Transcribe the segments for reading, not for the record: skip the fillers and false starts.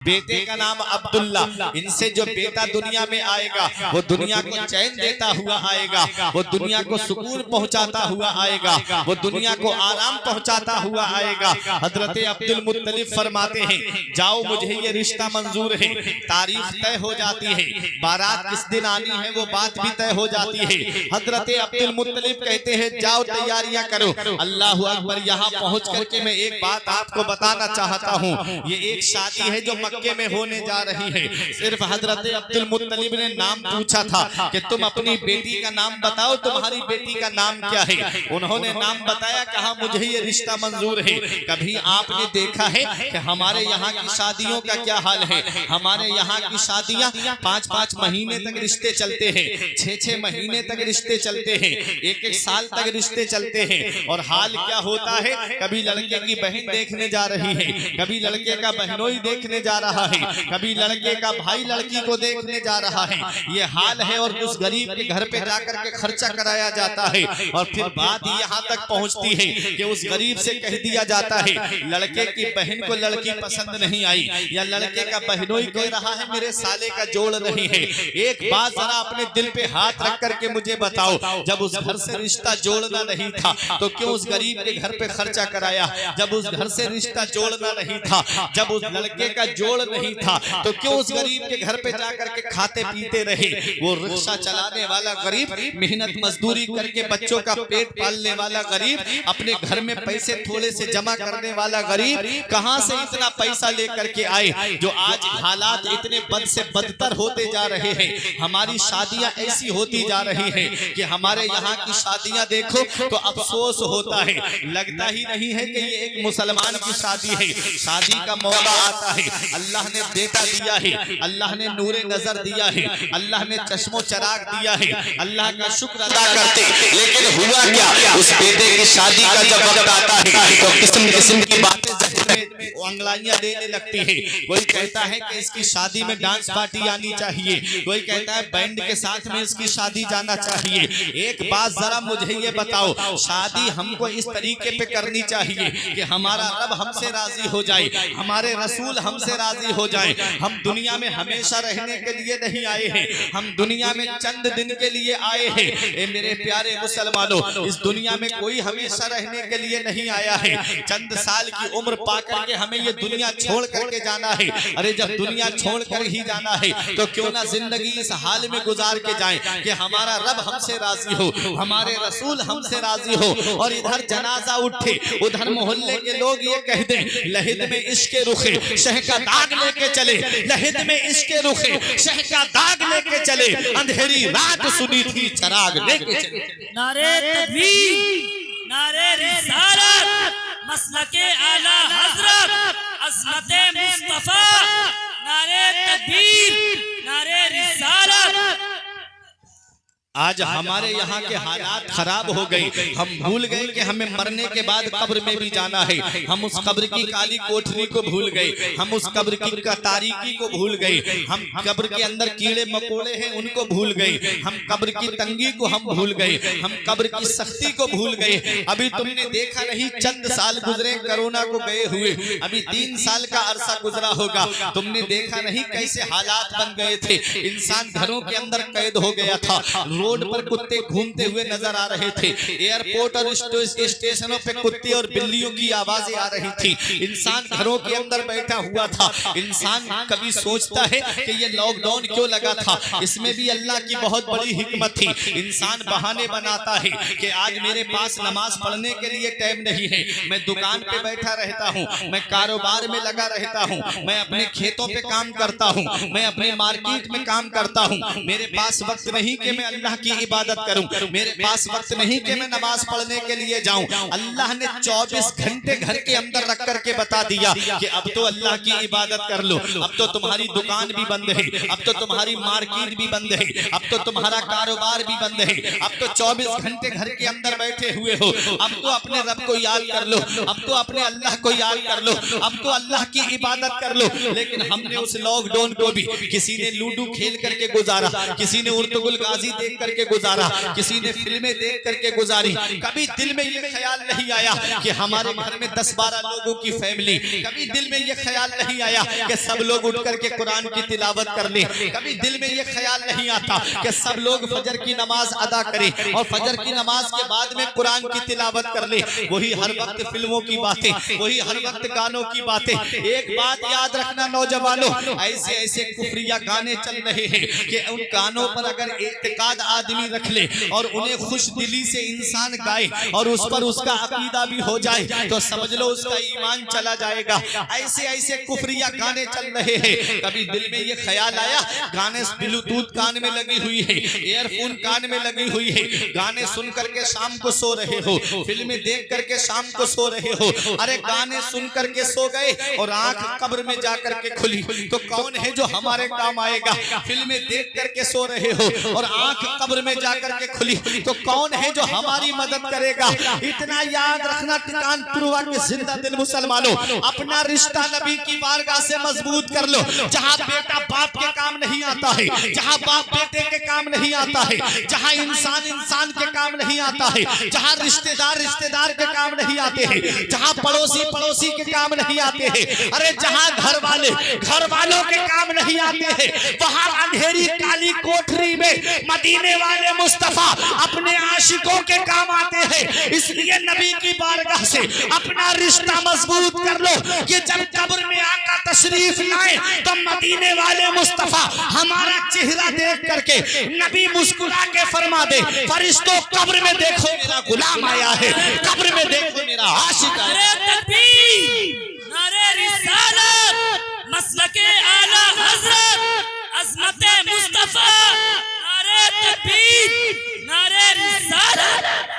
बेटे का नाम अब्दुल्ला। इनसे जो बेटा दुनिया में आएगा वो दुनिया को चैन देता हुआ आएगा, वो दुनिया को सुकून पहुंचाता हुआ आएगा, वो दुनिया को आराम पहुंचाता हुआ आएगा। हजरत अब्दुल मुत्तलिब फरमाते हैं जाओ मुझे ये रिश्ता मंजूर है। तारीख तय हो जाती है, बारात किस दिन आनी है वो बात भी तय हो जाती है। हजरत अब्दुल मुत्तलिब कहते हैं जाओ तैयारियां करो। अल्लाह अकबर। यहाँ पहुंच करके मैं एक बात आपको बताना चाहता हूँ, ये एक शादी है जो मक्के में होने जा रही है। सिर्फ हजरत अब्दुल मुत्तलिब ने नाम पूछा था कि तुम अपनी बेटी का नाम बताओ, तुम्हारी बेटी का नाम क्या है। उन्होंने नाम बताया, कहा मुझे ये रिश्ता मंजूर है। कभी आपने देखा है कि हमारे यहाँ की शादियों का क्या हाल है? हमारे यहाँ की शादियाँ 5-5 महीने तक रिश्ते चलते हैं, 6-6 महीने तक रिश्ते चलते हैं, 1-1 साल तक रिश्ते चलते हैं। और हाल क्या होता है, कभी लड़के की बहन देखने जा रही है, कभी लड़के का बहनोई देखने जा रहा है, कभी लड़के का भाई लड़की को देखने जा रहा है। ये हाल है। और उस गरीब के घर पे जाकर के खर्चा कराया जाता है। और फिर बात यहाँ तक पहुँचती है कि उस गरीब से कह दिया जाता है लड़के की बहन को लड़की पसंद नहीं आई, या लड़के का बहनोई कह रहा है मेरे साले का जोड़ नहीं है। एक बात जरा अपने दिल पे हाथ रख करके मुझे बताओ, जब उस घर से रिश्ता जोड़ना नहीं था तो क्यों उस गरीब के घर पे खर्चा कराया? जब उस घर से रिश्ता जोड़ना नहीं था, जब उस लड़के का जोड़ नहीं था तो क्यों उस गरीब के घर पे जाकर के खाते पीते रहे? वो रिक्शा चलाने वाला गरीब, मेहनत मजदूरी करके बच्चों का पेट पालने वाला गरीब, अपने घर में पैसे थोड़े से जमा करने वाला गरीब, कहां से इतना पैसा लेकर के आए जो आज हालात इतने बद से बदतर होते जा रहे हैं। हमारी शादियां ऐसी होती जा रही हैं कि हमारे यहाँ की शादियां देखो तो अफसोस होता है, लगता ही नहीं है कि ये एक मुसलमान की शादी है। शादी का मौका आता है, अल्लाह ने बेटा दिया है, अल्लाह ने नूरे नजर दिया है, अल्लाह ने चश्मो चराग दिया है, अल्लाह का शुक्र अदा करते। लेकिन हुआ क्या, उस बेटे की शादी का जब वक्त आता है तो किस्म किस्म की बातें अंगलाइयां देने लगती है। कोई कहता है कि इसकी शादी में डांस पार्टी आनी चाहिए, कोई कहता है बैंड के साथ में इसकी शादी जाना चाहिए। एक बात जरा मुझे ये बताओ, शादी हमको इस तरीके पे करनी चाहिए कि हमारा रब हमसे राजी हो जाए, हमारे रसूल हमसे राजी हो जाए। हम दुनिया में हमेशा रहने के लिए नहीं आए हैं, हम दुनिया में चंद दिन के लिए आए हैं। ए मेरे प्यारे मुसलमानों, इस दुनिया में कोई हमेशा रहने के लिए नहीं आया है। चंद साल की उम्र पा करके हमें ये दुनिया छोड़ करके जाना है। अरे जब दुनिया छोड़ कर ही जाना है तो क्यों ना जिंदगी इस हाल में गुजार के जाएं कि हमारा रब हमसे राजी हो, हमारे रसूल हमसे राजी हो। और इधर जनाजा उठे, उधर मोहल्ले के लोग ये कह दें लहिद में इश्क रुखे शह का दाग लेके चले, लहिद में इश्क रुखे शह का दाग लेके चले, अंधेरी रात सुनी थी चराग लेके चले। नारे तकबीर, नारे रिसालत, मसलके आला हजरत, अज़मते मुस्तफा, नारे तकबीर, नारे रिसालत। आज हमारे यहाँ के हालात खराब हो गए। हम भूल गए कि हमें मरने के बाद कब्र में भी जाना है। हम उस कब्र की काली कोठरी को भूल गए, हम उस कब्र की तारीकी को भूल गए, हम कब्र के अंदर कीड़े मकोड़े हैं उनको भूल गए, हम कब्र की तंगी को हम भूल गए, हम कब्र की सख्ती को भूल गए। अभी तुमने देखा नहीं, चंद साल गुजरे कोरोना को गए हुए, अभी 3 साल का अरसा गुजरा होगा। तुमने देखा नहीं कैसे हालात बन गए थे, इंसान घरों के अंदर कैद हो गया था, रोड पर कुत्ते घूमते हुए नजर आ रहे थे, एयरपोर्ट और स्टेशनों पे कुत्ते और बिल्लियों की आवाजें आ रही थी, इंसान घरों के अंदर बैठा हुआ था। इंसान कभी सोचता है कि ये लॉकडाउन क्यों लगा था? इसमें भी अल्लाह की बहुत बड़ी हिकमत थी। इंसान बहाने बनाता है कि आज मेरे पास नमाज पढ़ने के लिए टाइम नहीं है, मैं दुकान पे बैठा रहता हूँ, मैं कारोबार में लगा रहता हूँ, मैं अपने खेतों पे काम करता हूँ, मैं अपने मार्केट में काम करता हूँ, मेरे पास वक्त नहीं कि मैं अल्लाह की इबादत करूं, मेरे पास वक्त नहीं कि मैं नमाज पढ़ने के लिए जाऊं। अल्लाह ने 24 घंटे घर के अंदर रख करके बता दिया कि अब तो अल्लाह की इबादत कर लो, अब तो तुम्हारी दुकान भी बंद है, अब तो तुम्हारी मार्केट भी बंद है, अब तो तुम्हारा कारोबार भी बंद है, अब तो 24 घंटे घर के अंदर बैठे हुए हो, अब तो अपने रब को याद कर लो, अब तो अपने अल्लाह को याद कर लो, अब तो अल्लाह की इबादत कर लो। लेकिन हमने उस लॉकडाउन को भी किसी ने लूडो खेल करके गुजारा, किसी ने उर्तुगुल गाजी देख करके गुजारा, किसी ने फिल्में देख करके गुजारी। कभी दिल में ये ख्याल नहीं आया कि हमारे घर में 10-12 लोगों की फैमिली, कभी दिल में ये ख्याल नहीं आया कि सब लोग उठ करके कुरान की तिलावत कर ले, कभी दिल में ये ख्याल नहीं आता कि सब लोग फजर की नमाज अदा करें और फजर की नमाज के बाद में कुरान की तिलावत कर ले। वही हर वक्त फिल्मों की बातें, वही हर वक्त गानों की बातें। एक बात याद रखना नौजवानों, ऐसे ऐसे कुफरिया गाने चल रहे हैं कि उन गानों पर अगर एतकाद आदमी रख ले और उन्हें खुश दिली से इंसान गाए और उस पर उसका अकीदा भी हो जाए तो समझ लो उसका ईमान चला जाएगा। ऐसे ऐसे कुफरिया गाने चल रहे हैं। कभी दिल में ये ख्याल आया गाने ब्लूटूथ कान में लगी हुई है, ईयरफोन कान में लगी हुई है, गाने सुन करके शाम को सो रहे हो, फिल्में देख करके शाम को सो रहे हो। अरे गाने सुन करके सो गए और आंख कब्र में जाकर के खुली तो कौन है जो हमारे काम आएगा? फिल्में देख करके सो रहे हो और आंख कब्र में जाकर के खुली तो कौन है जो हमारी मदद करेगा? इतना याद रखना टिकान पुरवा के जिंदा दिल मुसलमानों, अपना रिश्ता नबी की बारगाह से मजबूत कर लो। जहाँ बेटा बाप के काम नहीं आता है, जहाँ बाप बेटे के काम नहीं आता है, जहाँ इंसान इंसान के काम नहीं आता है, जहाँ रिश्तेदार रिश्तेदार के काम नहीं आते हैं, जहाँ पड़ोसी पड़ोसी के काम नहीं आते हैं, अरे जहाँ घर वाले घर वालों के काम नहीं आते हैं, वहाँ अंधेरी काली कोठरी में मदीने वाले मुस्तफा अपने आशिकों के काम आते हैं। इसलिए नबी की बारगाह से अपना रिश्ता मजबूत कर लो कि जब कब्र में आका तशरीफ लाए तो मदीने वाले मुस्तफा हमारा चेहरा देख करके नबी मुस्कुरा के फरमा दे, फरिश्तों कब्र में देखो मेरा गुलाम आया है, कब्र में देखो मेरा आशिक आया है। नारे तकबीर, नारे रिसालत, मसलके आला हजरत, अज़मते मुस्तफा, नारे तकबीर, नारे रिसालत।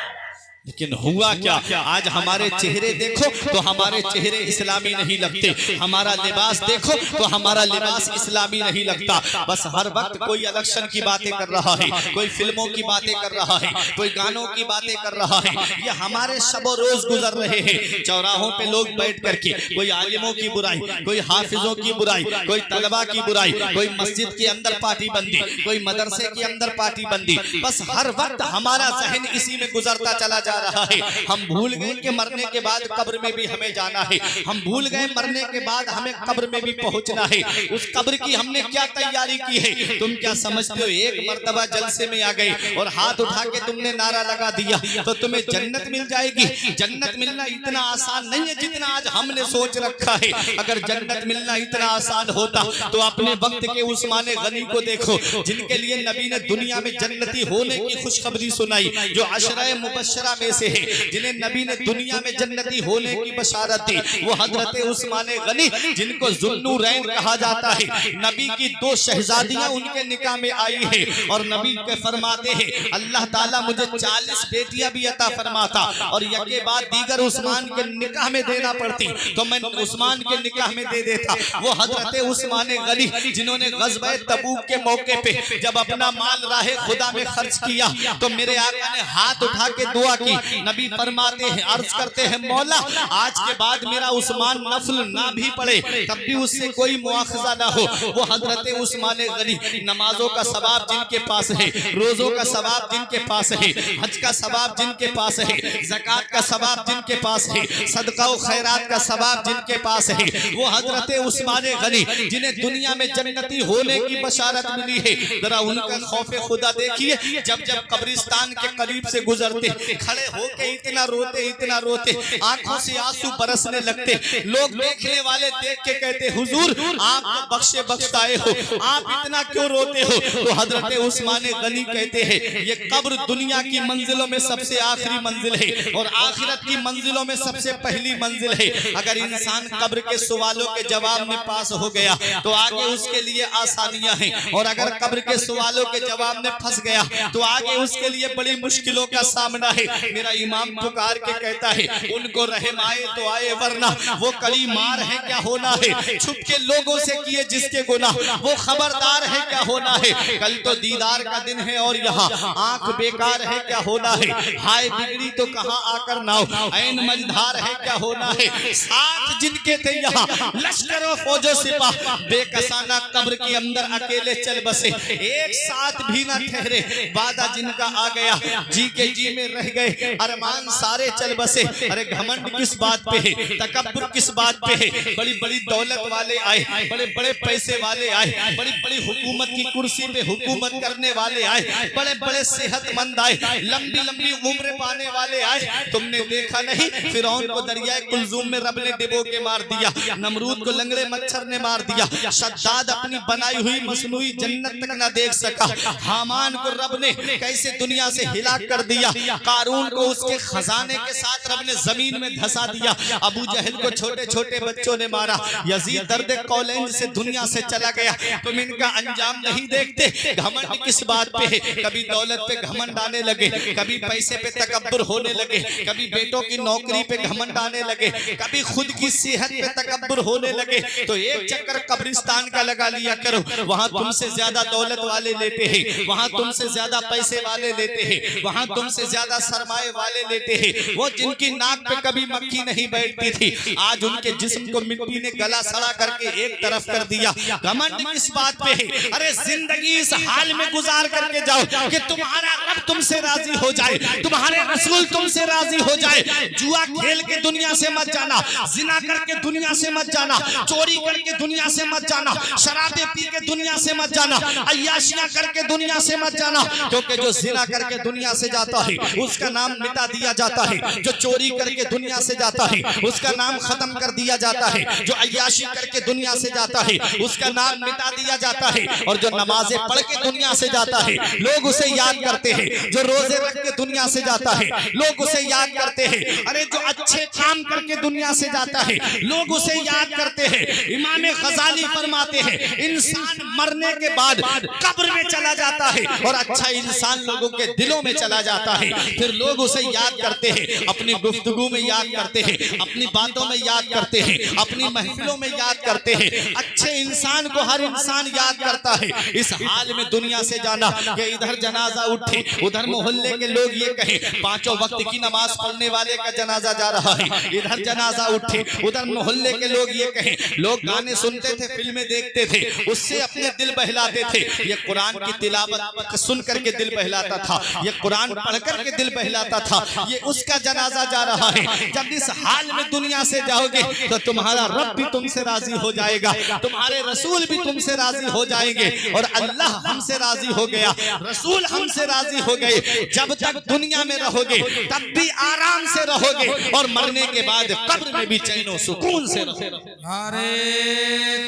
लेकिन हुआ क्या? आज हमारे चेहरे देखो तो हमारे चेहरे इस्लामी नहीं लगते, हमारा लिबास देखो तो हमारा लिबास इस्लामी नहीं लगता। बस हर वक्त कोई इलेक्शन की बातें कर रहा है, कोई फिल्मों की बातें कर रहा है, कोई गानों की बातें कर रहा है। ये हमारे शबो रोज गुजर रहे हैं। चौराहों पे लोग बैठ करके कोई आलिमों की बुराई, कोई हाफिजों की बुराई, कोई तलबा की बुराई, कोई मस्जिद के अंदर पार्टी बंदी, कोई मदरसे के अंदर पार्टी बंदी। बस हर वक्त हमारा जहन इसी में गुजरता चला जा रहा है। हम भूल गए कि मरने के बाद कब्र में भी हमें जाना है, हम भूल गए मरने के बाद हमें कब्र में भी पहुंचना है। उस कब्र की हमने क्या तैयारी की है? तुम क्या समझते हो एक मर्तबा जलसे में आ गए और हाथ उठा के तुमने नारा लगा दिया तो तुम्हें जन्नत मिल जाएगी? जन्नत मिलना इतना आसान नहीं है जितना आज हमने सोच रखा है। अगर जन्नत मिलना इतना आसान होता तो अपने वक्त के उस्मान गनी को देखो, जिनके लिए नबी ने दुनिया में जन्नती होने की खुशखबरी सुनाई, जो अशरा मुबश्शरा में से है, जिन्हें नबी ने दुनिया में जन्नती होने की बशारत दी। वो हजरत उस्मान गनी, जिनको जुन्नूरैन कहा जाता है। नबी की 2 शहजादियां उनके निकाह में आई है और नबी के फरमाते हैं अल्लाह ताला मुझे 40 बेटियां भी अता फरमाता और यके बाद दीगर उस्मान के निकाह में देना पड़ती तो मैं उस्मान के निकाह में दे देता। वो हजरत उस्मान गनी जिन्होंने ग़ज़वा तबूक के मौके पे जब अपना माल राहे खुदा में खर्च किया तो मेरे आका ने हाथ उठा के दुआ की। नबी फरमाते हैं, अर्ज करते हैं मौला आज के बाद मेरा उस्मान नफल ना भी पड़े तब भी उससे कोई मुआखजा ना हो। वो हजरत उस्मान गनी नमाजों का सवाब जिनके पास है, रोजों का सवाब जिनके पास है, हज का सवाब जिनके पास है, ज़कात का सवाब जिनके पास है, सदका व खैरात का सवाब जिनके पास है, वो हजरत उस्मान गनी जिन्हें दुनिया में जन्नती होने की बशारत मिली है। जरा उनका खौफे खुदा देखिए, जब जब कब्रिस्तान के करीब से गुजरते खड़े होके इतना रोते आंखों से आंसू बरसने लगते। लोग देखने वाले देख के कहते हुजूर आप तो बख्शे बख्शताए हो, आप इतना क्यों रोते हो? तो हजरत उस्मान गनी कहते हैं ये कब्र दुनिया की मंजिलों में सबसे आखिरी मंजिल है और आखिरत की मंजिलों में सबसे पहली मंजिल है। अगर इंसान कब्र के सवालों के जवाब में पास हो गया तो आगे उसके लिए आसानियां हैं और अगर कब्र के सवालों के जवाब में फंस गया तो आगे उसके लिए बड़ी मुश्किलों का सामना है। मेरा इमाम पुकार के कहता है उनको रहम आए तो आए वरना वो कली मार है क्या होना है, छुप के लोगों से किए जिसके गुनाह वो खबरदार है क्या होना है। कल तो दीदार का दिन है और यहाँ आंख बेकार है क्या होना है। हाय बिगड़ी तो कहाँ आकर नाव ऐन मझधार है क्या होना है। साथ जिनके थे यहाँ लश्करों फौजों सिपाह बेकसाना कब्र के अंदर अकेले चल बसे, एक साथ भी न ठहरे। वादा जिनका आ गया जी के जी में रह गए, अरमान सारे चल बसे। अरे घमंड किस बात पे है, तकब्बुर किस बात पे है। बड़ी बड़ी दौलत वाले आए, बड़े बड़े पैसे वाले आए, बड़ी बड़ी हुकूमत की कुर्सी पे हुकूमत करने वाले आए, बड़े बड़े सेहतमंद आए, लंबी लंबी उम्र पाने वाले आए। तुमने देखा नहीं फिरौन को दरियाए कुलजुम में रब ने डिबो के मार दिया, नमरूद को लंगड़े मच्छर ने मार दिया, शद्दाद अपनी बनाई हुई मसनूई जन्नत तक न देख सका, हामान को रब ने कैसे दुनिया से हिलाक कर दिया, कारून को उसके खजाने के साथ रब ने जमीन में धंसा दिया, अबू जहल को छोटे छोटे बच्चों ने मारा, यजीद दर्द कौलेंज से दुनिया से चला गया। तुम इनका अंजाम नहीं देखते। घमंड किस बात पे है, कभी दौलत पे घमंड आने लगे, कभी पैसे पे तकब्बुर होने लगे, कभी बेटों की नौकरी पे घमंड आने लगे, कभी खुद की सेहत पे तकब्बुर होने लगे। तो एक चक्कर कब्रिस्तान का लगा लिया करो, वहां तुमसे ज्यादा दौलत वाले लेते हैं, वहां तुमसे ज्यादा पैसे वाले लेते हैं, वहां तुमसे ज्यादा सरमाए वाले लेते हैं। वो जिनकी नाक पे कभी मक्खी नहीं बैठती थी, आज उनके जिस्म को मिट्टी ने गला सड़ा करके एक तरफ कर दिया। घमंड किस बात पे है। अरे जिंदगी इस हाल में गुजार करके जाओ कि तुम्हारा रब तुमसे राजी हो जाए, तुम्हारे रसूल तुमसे राजी हो जाए। जुआ खेल के दुनिया से मत जाना, जिना करके दुनिया से मत जाना, चोरी करके दुनिया से मत जाना, शराबे पी के दुनिया से मत जाना, अय्याशियां करके दुनिया से मत जाना। क्योंकि जो जिना करके दुनिया से जाता है उसका नाम मिटा दिया जाता है, जो चोरी करके दुनिया से जाता है उसका नाम खत्म कर दिया जाता है, जो अय्याशी करके दुनिया से जाता है उसका नाम मिटा दिया जाता है, और जो नमाजें पढ़ के दुनिया से जाता है लोग उसे याद करते हैं, जो रोजे रख के दुनिया से जाता है लोग उसे याद करते हैं। अरे जो अच्छे काम करके दुनिया से जाता है लोग उसे याद करते हैं। इमाम गजाली फरमाते हैं इंसान मरने के बाद कब्र में चला जाता है और अच्छा इंसान लोगों के दिलों में चला जाता है, फिर लोग उसे याद करते हैं, अपनी गुफ्तगू में याद करते हैं, अपनी बातों में याद करते हैं, अपनी महफिलों में याद करते हैं। अच्छे इंसान को हर इंसान याद करता है। इस हाल में दुनिया से जाना कि इधर जनाजा उठे, उधर मोहल्ले के लोग ये कहें पांचों वक्त की नमाज पढ़ने वाले का जनाजा जा रहा है, इधर जनाजा उठे, उधर मोहल्ले के लोग ये कहें। लोग गाने सुनते थे, फिल्में देखते थे, उससे अपने दिल बहलाते थे। ये कुरान की तिलावत सुन करके दिल बहलाता था, ये कुरान पढ़ करके दिल बहलाता था, ये उसका जनाजा जा रहा है। जब इस हाल में दुनिया से जाओगे तो तुम्हारा रब भी तुमसे राजी हो जाएगा, तुम्हारे रसूल भी तुमसे राजी हो जाएंगे, और अल्लाह हमसे राजी हो गया, रसूल हमसे राजी हो गए। जब तक दुनिया में रहोगे तब भी आराम से रहोगे, और मरने के बाद कब्र में भी चैन सुकून से रहोगे। नारे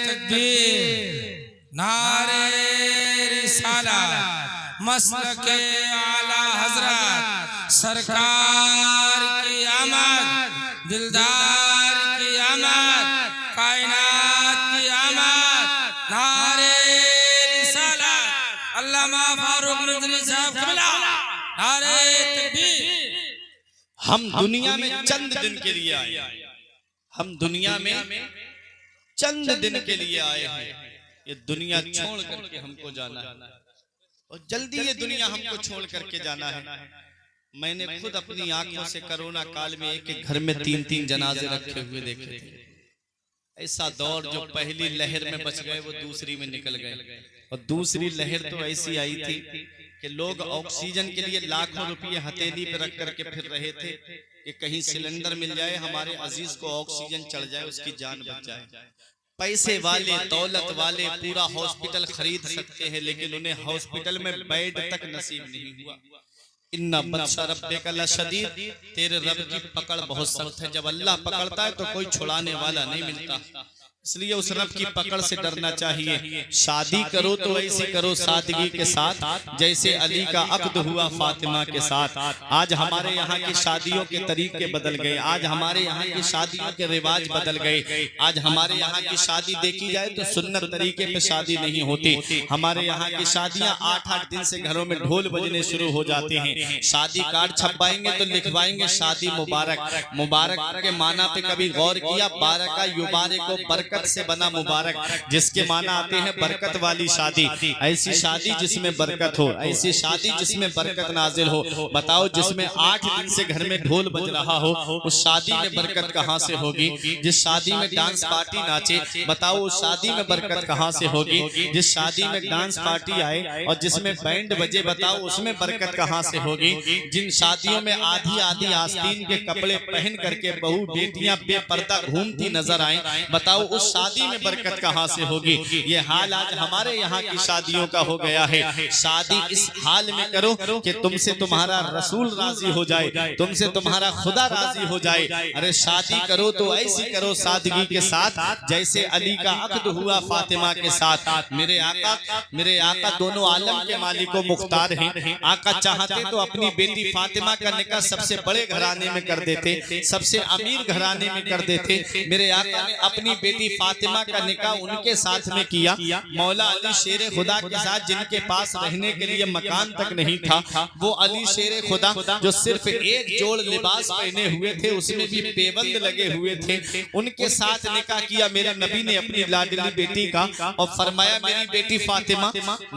तकबीर, नारे रिसालत, मसलके आला हजरत सरकार की आमद, दिलदार की आमद, कायनात की आमद। नारे रिसालत, अल्लामा फारूक रज़ी साहब क़िबला, नारे तकबीर। हम दुनिया में चंद दिन के लिए आए, हम दुनिया में चंद दिन के लिए आए हैं। ये दुनिया छोड़ करके हमको जाना है, और जल्दी ये दुनिया हमको छोड़ करके जाना है। मैंने खुद अपनी आंखों से कोरोना काल में एक एक घर में 3-3 जनाजे रखे हुए देखे थे। ऐसा दौर जो पहली लहर में बच गए वो दूसरी में निकल गए, और दूसरी लहर तो ऐसी आई थी कि लोग ऑक्सीजन के लिए लाखों रुपये हथेली पे रख करके फिर रहे थे कि कहीं सिलेंडर मिल जाए, हमारे अजीज को ऑक्सीजन चढ़ जाए, उसकी जान बच जाए। पैसे वाले, दौलत वाले पूरा हॉस्पिटल खरीद सकते हैं, लेकिन उन्हें हॉस्पिटल में बेड तक नसीब नहीं हुआ। इन्ना बत्सा रब्बिका लशदीद, तेरे रब की पकड़ बहुत सख्त है। जब अल्लाह पकड़ता है तो कोई छुड़ाने वाला नहीं मिलता। इसलिए उस रब की पकड़ से डरना चाहिए। शादी करो तो ऐसी करो सादगी के साथ जैसे अली का अक्द हुआ फातिमा के साथ। आज हमारे यहाँ की शादियों के तरीके बदल गए, आज हमारे यहाँ की शादियों के रिवाज बदल गए। आज हमारे यहाँ की शादी देखी जाए तो सुन्नत तरीके पे शादी नहीं होती। हमारे यहाँ की शादियाँ 8-8 दिन से घरों में ढोल बजने शुरू हो जाते हैं। शादी कार्ड छपवाएंगे तो लिखवाएंगे शादी मुबारक। मुबारक के माना पे कभी गौर किया? बारका युबारे को बरकत से बना मुबारक, जिसके माना आते हैं बरकत वाली शादी। ऐसी शादी जिसमें बरकत हो, ऐसी शादी जिसमें बरकत नाजिल हो। बताओ जिसमें 8 दिन से घर में ढोल बज रहा हो, उस शादी में बरकत कहाँ से होगी? जिस शादी में डांस पार्टी नाचे, बताओ उस शादी में बरकत कहाँ से होगी? जिस शादी में डांस पार्टी आए और जिसमें बैंड बजे, बताओ उसमें बरकत कहाँ से होगी? जिन शादियों में आधी आधी आस्तीन के कपड़े पहन करके बहू बेटियां बेपर्दा घूमती नजर आए, बताओ उस शादी में बरकत कहाँ से होगी? ये हाल आज हमारे यहाँ की शादियों का हो गया है। शादी इस हाल में करो कि तुमसे तुम्हारा रसूल राजी हो जाए, तुमसे तुम्हारा खुदा राजी हो जाए। अरे शादी करो तो ऐसी करो सादगी के साथ जैसे अली का अक्द हुआ फातिमा के साथ। मेरे आका दोनों आलम के मालिक व मुख्तार हैं। आका चाहते तो अपनी बेटी फातिमा का निकाह सबसे बड़े घराने में कर देते, सबसे अमीर घराने में कर देते। मेरे आका ने अपनी बेटी फातिमा का निकाह उनके साथ में किया, मौला अली शेर खुदा के साथ, जिनके पास रहने के लिए मकान तक नहीं था। वो अली शेर खुदा जो सिर्फ एक जोड़ लिबास पहने हुए थे, उसमें भी पेबंद लगे हुए थे, उनके साथ निकाह किया मेरे नबी ने अपनी लाडली बेटी का। और फरमाया मेरी बेटी फातिमा,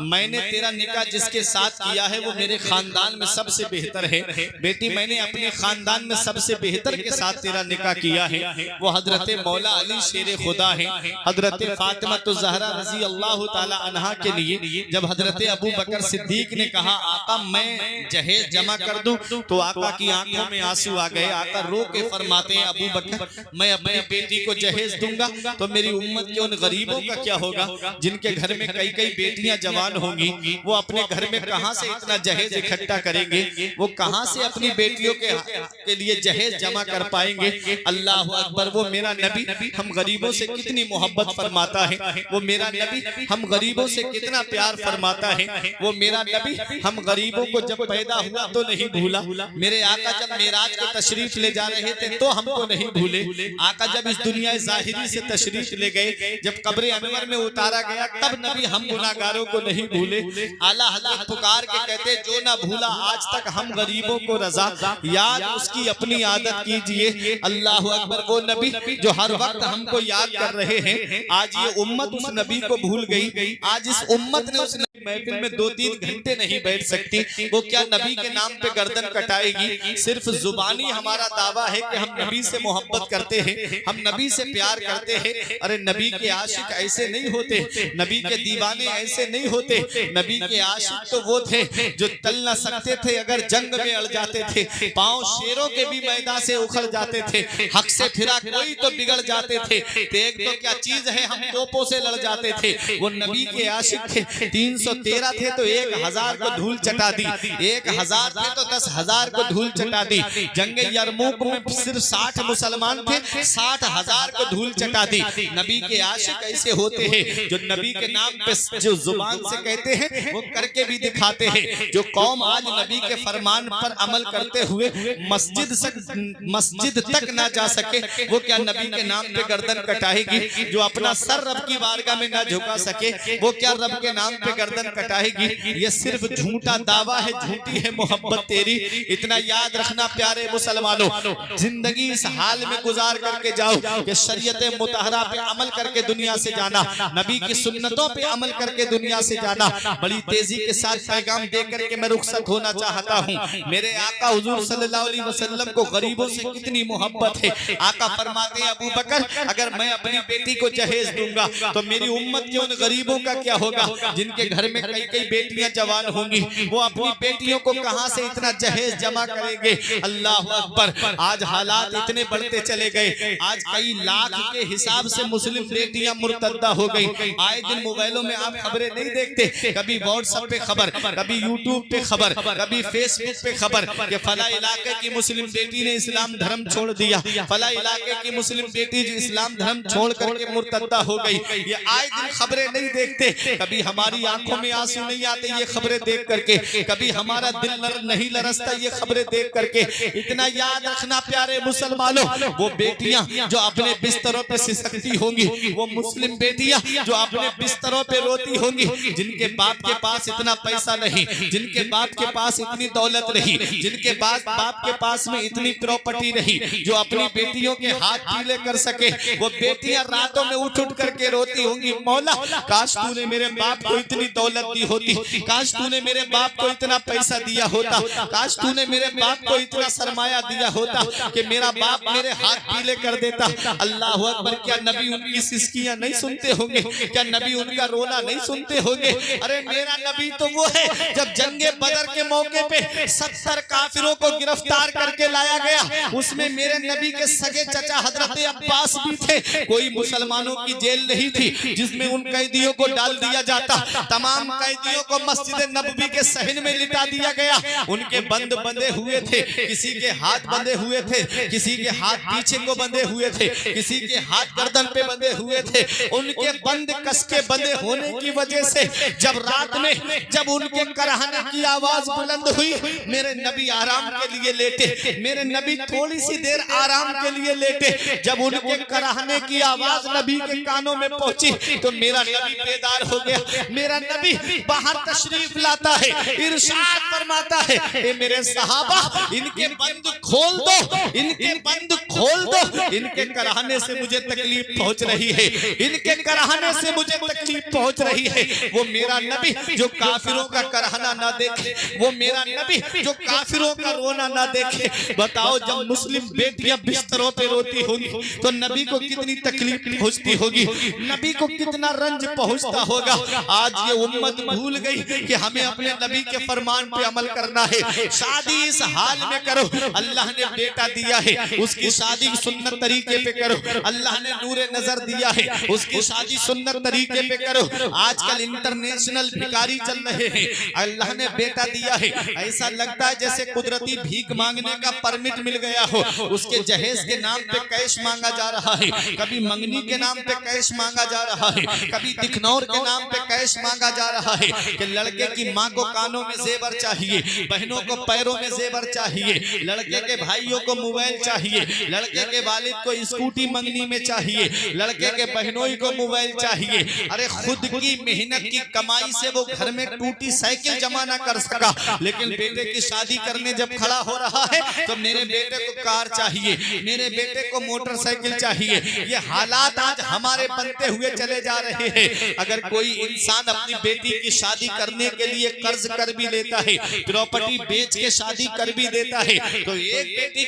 मैंने तेरा निकाह जिसके साथ किया है वो मेरे खानदान में सबसे बेहतर है। बेटी मैंने अपने खानदान में सबसे बेहतर के साथ तेरा निकाह किया है। वो हजरत मौला अली शेर खुदा है। हजरत फातिमा तो ज़हरा रजी अल्लाह ताला अन्हा के लिए जब हजरत अबू बकर सिद्दीक ने कहा आका मैं जहेज जमा कर दूं, तो आका की आंखों में आंसू आ गए। आका रो के फरमाते हैं अबू बकर मैं अपनी बेटी को जहेज दूंगा तो मेरी उम्मत के उन गरीबों का क्या होगा जिनके घर में कई कई बेटियां जवान होंगी? वो अपने घर में कहां से इतना जहेज इकट्ठा करेंगे? वो कहां से अपनी बेटियों के लिए जहेज जमा कर पाएंगे? अल्लाह अकबर। वो मेरा नबी हम गरीबों से कितनी मोहब्बत फरमाता है, वो मेरा नबी हम गरीबों से कितना प्यार फरमाता है। वो मेरा नबी हम गरीबों को जब पैदा हुआ तो नहीं भूला। मेरे आका जब मेराज के तशरीफ ले जा रहे थे तो हमको नहीं भूले। आका जब इस दुनिया ज़ाहिरी से तशरीफ ले गए, जब कब्र अनवर में उतारा गया, तब नबी हम गुनाहगारों को नहीं भूले। आला हज़रत पुकार के कहते जो ना भूला आज तक हम गरीबों को रजा, याद उसकी अपनी आदत कीजिए। अल्लाह अकबर। वो नबी जो हर वक्त हमको याद कर रहे हैं, आज ये उम्मत उस नबी को भूल गई। आज इस उम्मत ने उस महफिल में 2-3 घंटे नहीं बैठ सकती। वो क्या नबी के नाम पे गर्दन कटाएगी? सिर्फ जुबानी हमारा दावा है कि हम नबी से मोहब्बत करते हैं, हम नबी से प्यार करते हैं। अरे नबी के आशिक ऐसे नहीं होते, नबी के दीवाने ऐसे नहीं होते। नबी के आशिक तो वो थे जो तल न सकते थे अगर जंग में अड़ जाते थे, पांव शेरों के भी मैदान से उखड़ जाते थे, हक से फिरा कोई तो बिगड़ जाते थे, तेग तो क्या चीज है हम तोपों से लड़ जाते थे। वो नबी के आशिक थे। 313 थे तो 1000 को धूल चटा दी, 1000 थे तो 10,000 को धूल चटा दी। जंग यरमुक में सिर्फ 60 मुसलमान थे, 60,000 को धूल चटा दी। नबी के आशिक ऐसे होते हैं जो नबी के नाम पे जो जुबान से कहते हैं वो करके भी दिखाते हैं। जो कौम आज नबी के फरमान पर अमल करते हुए मस्जिद तक ना जा सके, वो क्या नबी के नाम पे गर्दन कटाएगी? जो अपना सर रब की बारगाह में ना झुका सके, वो क्या रब के नाम पे गर्दन कटाएगी? ये सिर्फ झूठा दावा है, झूठी है मोहब्बत तेरी। इतना याद रखना प्यारे मुसलमानों, जिंदगी इस हाल में गुजार करके जाओ कि शरीयत मुतहरा पे अमल करके दुनिया से जाना, नबी की सुन्नतों पे अमल करके दुनिया से जाना। बड़ी तेजी के साथ पैगाम दे करके मैं रुखसत होना चाहता हूँ। मेरे आका हुजूर सल्लल्लाहु अलैहि वसल्लम को गरीबों से कितनी मोहब्बत है। आका फरमाते हैं अबू बकर अगर मैं अपनी बेटी को जहेज दूंगा तो मेरी उम्मत के उन गरीबों का क्या होगा जिनके घर में कई कई बेटियां जवान होंगी, वो अपनी बेटियों को कहां से इतना जहेज जमा करेंगे। अल्लाह अकबर। आज हालात इतने बढ़ते चले गए, आज कई लाख के हिसाब से मुस्लिम बेटियां मुर्तद्दा हो गई। आए दिन मोबाइलों में आप खबरें नहीं देखते, कभी व्हाट्सएप पे खबर, कभी यूट्यूब पे खबर, कभी फेसबुक पे खबर कि फला इलाके की मुस्लिम बेटी ने इस्लाम धर्म छोड़ दिया, फला इलाके की मुस्लिम बेटी जो इस्लाम धर्म छोड़ करके मुर्तद्दा हो गई। ये आए दिन खबरें नहीं देखते, कभी हमारी आंखों में आंसू नहीं आते ये खबरें देख करके, कभी हमारा दिल नहीं लरसता ये खबरें देख करके। इतना याद रखना प्यारे मुसलमानों, वो बेटियां जो अपने बिस्तरों पे सिसकती होंगी, वो मुस्लिम बेटियां जो अपने बिस्तरों पे रोती होंगी, जिनके बाप के पास इतना पैसा नहीं, जिनके बाप के पास इतनी दौलत नहीं, जिनके बाप के पास में इतनी प्रॉपर्टी नहीं जो अपनी बेटियों के हाथ पीले कर सके, वो बेटियां रातों में उठ करके रोती होंगी, मौला काश तूने मेरे बाप को इतनी दौलत दी होती, काश तूने मेरे बाप को इतना पैसा दिया होता, काश तूने मेरे बाप को इतना सरमाया दिया होता कि मेरा बाप मेरे हाथ पीले कर देता। अल्लाह अकबर। क्या नबी उनकी सिसकियां नहीं सुनते होंगे? क्या नबी उनका रोना नहीं सुनते होंगे? अरे मेरा नबी तो वो है जब जंगे बदर के मौके पे 70 काफिरों को गिरफ्तार करके लाया गया, उसमें मेरे नबी के सगे चचा हजरत अब्बास भी थे। कोई मुसलमानों की जेल नहीं थी जिसमें उन कैदियों को डाल दिया जाता, तमाम कैदियों को मस्जिद नबवी के सहन में लिटा दिया गया। उनके बंद बंधे हुए थे, किसी के हाथ बंधे हुए थे, किसी के हाथ पीछे को बंधे हुए थे, किसी के हाथ गर्दन पे बंधे हुए थे। उनके बंद कसके बंधे होने की वजह से जब रात में जब उनके कराहने की आवाज बुलंद हुई, मेरे नबी आराम के लिए लेटे, मेरे नबी थोड़ी सी देर आराम के लिए लेटे। जब उनके कराहने की आवाज नबी के कानों में पहुंची तो मेरा नबी बेदार हो गया। मेरा नबी बाहर तशरीफ लाता है, इरशाद फरमाता है, ए मेरे सहाबा इनके बंद खोल दो, इनके बंद खोल दो, इनके कराहने से मुझे तकलीफ पहुंच रही है, इनके कराहने से मुझे तकलीफ पहुंच रही है। वो मेरा नबी जो काफिरों का कराहना ना देखे, वो मेरा नबी जो काफिरों का रोना ना देखे। बताओ जब मुस्लिम बेटियां बिस्तरों पे रोती होंगी तो नबी को कितनी तकलीफ पहुंचती होगी, नबी को कितना रंज पहुंचता होगा। आज ये उम्मत भूल गई कि हमें अपने नबी के फरमान पे अमल करना है। शादी इस हाल में करो, अल्लाह ने बेटा दिया है, उसकी शादी सुन्नत तरीके पे करो। अल्लाह ने नूरे नजर दिया है, उसकी शादी सुन्नत तरीके पे करो। आजकल इंटरनेशनल भिखारी चल रहे हैं, अल्लाह ने बेटा दिया है, ऐसा लगता है जैसे कुदरती भीख मांगने का परमिट मिल गया हो। उसके जहेज के नाम पे कैश मांगा जा रहा है, कभी मंगनी के नाम पे कैश मांगा जा रहा है, कभी दिखनौर के नाम पे कैश मांगा जा रहा है कि लड़के की माँ को कानों में जेवर चाहिए, बहनों को पैरों में जेवर चाहिए, लड़के के भाइयों को मोबाइल चाहिए, लड़के के वालिद को स्कूटी मंगनी में चाहिए, लड़के के बहनोई को मोबाइल चाहिए। अरे खुद की मेहनत की कमाई से वो घर में टूटी साइकिल जमा ना कर सका, लेकिन बेटे की शादी करने जब खड़ा हो रहा है तो मेरे बेटे को कार चाहिए, मेरे बेटे को मोटरसाइकिल चाहिए। ये हालात आज हमारे बनते हुए चले जा रहे हैं। अगर कोई इंसान अपनी बेटी की शादी करने के लिए कर्ज कर भी लेता है, प्रॉपर्टी बेच के शादी कर भी देता है, तो एक बेटी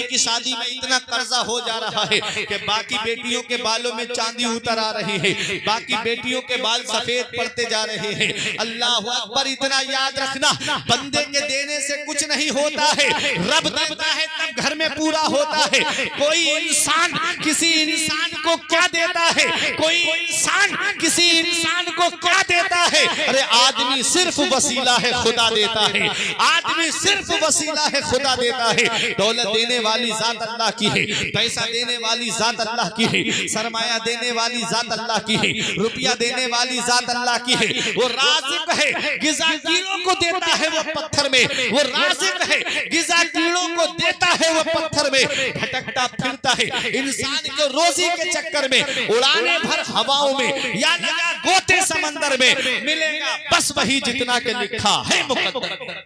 की शादी में इतना कर्जा हो जा रहा है कि बाकी बेटियों के बालों में चांदी उतर आ रही है, बाकी बेटियों के बाल सफेद पड़ते जा रहे हैं। अल्लाह अकबर। इतना याद रखना, बंदे के देने से कुछ नहीं होता है, रब देता है तब घर में पूरा होता है। कोई इंसान किसी इंसान को क्या देता है, कोई इंसान किसी इंसान को क्या देता है? अरे आदमी सिर्फ वसीला है, खुदा देता है। आदमी सिर्फ वसीला है, खुदा देता है। दौलत देने वाली जात अल्लाह की है, पैसा देने वाली जात अल्लाह की है, सरमाया देने वाली जात अल्लाह की है, रुपया देने वाली जात अल्लाह की है। वो राज़िक है, गिज़ा कीड़ों को देता है वो पत्थर में, वो राज़िक है, गिज़ा कीड़ों को देता है वो पत्थर में। भटकता फिरता है इंसान के रोजी के चक्कर में, उड़ाने भर हवाओं में या लगा गोते समंदर में, मिलेगा बस वही जितना के लिखा है मुकद्दर।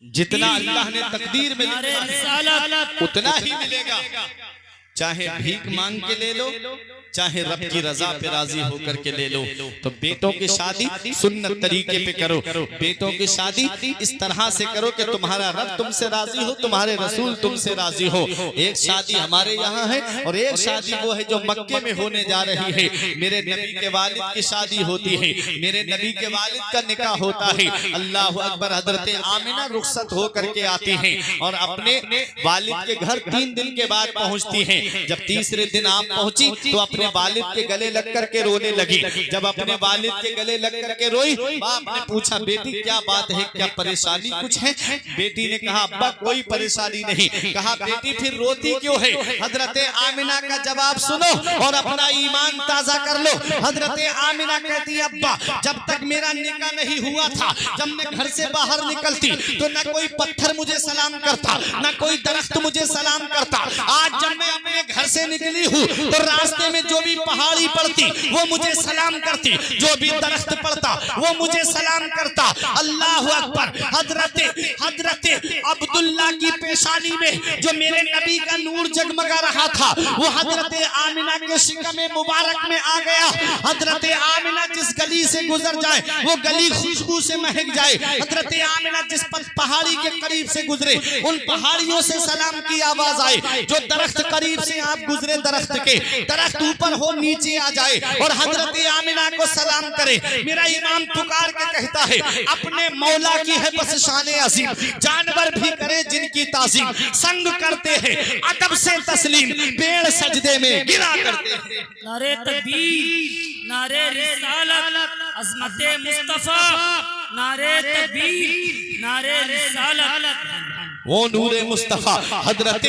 जितना अल्लाह ने तकदीर में लिखा है उतना ही मिलेगा। चाहे भीख मांग के ले लो, चाहे रब की रजा पे राजी होकर के ले लो। तो बेटों की शादी सुन्नत तरीके पे करो, बेटों की शादी इस तरह से करो कि तुम्हारा रब तुमसे राजी हो, तुम्हारे रसूल तुमसे राजी हो। एक शादी हमारे यहाँ है और एक शादी वो है जो मक्के में होने जा रही है। मेरे नबी के वालिद की शादी होती है, मेरे नबी के वालिद का निकाह होता है। अल्लाह अकबर। हजरत आमिना रुखसत होकर के आती हैं और अपने वालिद के घर 3 दिन के बाद पहुंचती हैं। जब तीसरे दिन आप पहुंची तो अपने वालिद के गले लग कर के रोने लगी। जब अपने वालिद के गले लग कर के रोई, बाप ने पूछा बेटी क्या बात है, क्या परेशानी कुछ है? बेटी ने कहा अब्बा कोई परेशानी नहीं। कहा बेटी फिर रोती क्यों है? हजरत आमिना का जवाब सुनो और अपना ईमान ताजा कर लो। हजरत आमिना कहती है अब्बा जब तक मेरा निकाह नहीं हुआ था, जब मैं घर से बाहर निकलती तो न कोई पत्थर मुझे सलाम करता, न कोई दरख्त मुझे सलाम करता। आज जब मैं अपने घर से निकली हूँ तो रास्ते में जो भी पहाड़ी पड़ती वो मुझे सलाम करती, जो भी दरख्त पड़ता वो मुझे सलाम करता। अल्लाह अकबर। हजरत अब्दुल्ला की पेशानी में जो मेरे नबी का नूर जगमगा रहा था वो हजरत आमिना के शिकमे मुबारक में आ गया। हजरत आमिना जिस गली से गुजर जाए वो गली खुशबू से महक जाए। हजरत आमिना जिस पहाड़ी के करीब से गुजरे उन पहाड़ियों से सलाम की आवाज आए। जो दरख्त करीब से आप गुजरे दरख्त के, दरख्त ऊपर हो नीचे आ जाए और हजरत आमिना को सलाम करे। मेरा इमाम पुकार के कहता है अपने मौला की है बस शान अजीम, जानवर भी करे जिनकी ताजीम, संग करते हैं अदब से तस्लीम, पेड़ सजदे में गिरा करते हैं। नारे तकबीर, नारे रिसालत, अज़मते मुस्तफा, नारे तकबीर, नारे रिसालत। वो नूरे मुस्तफा हजरत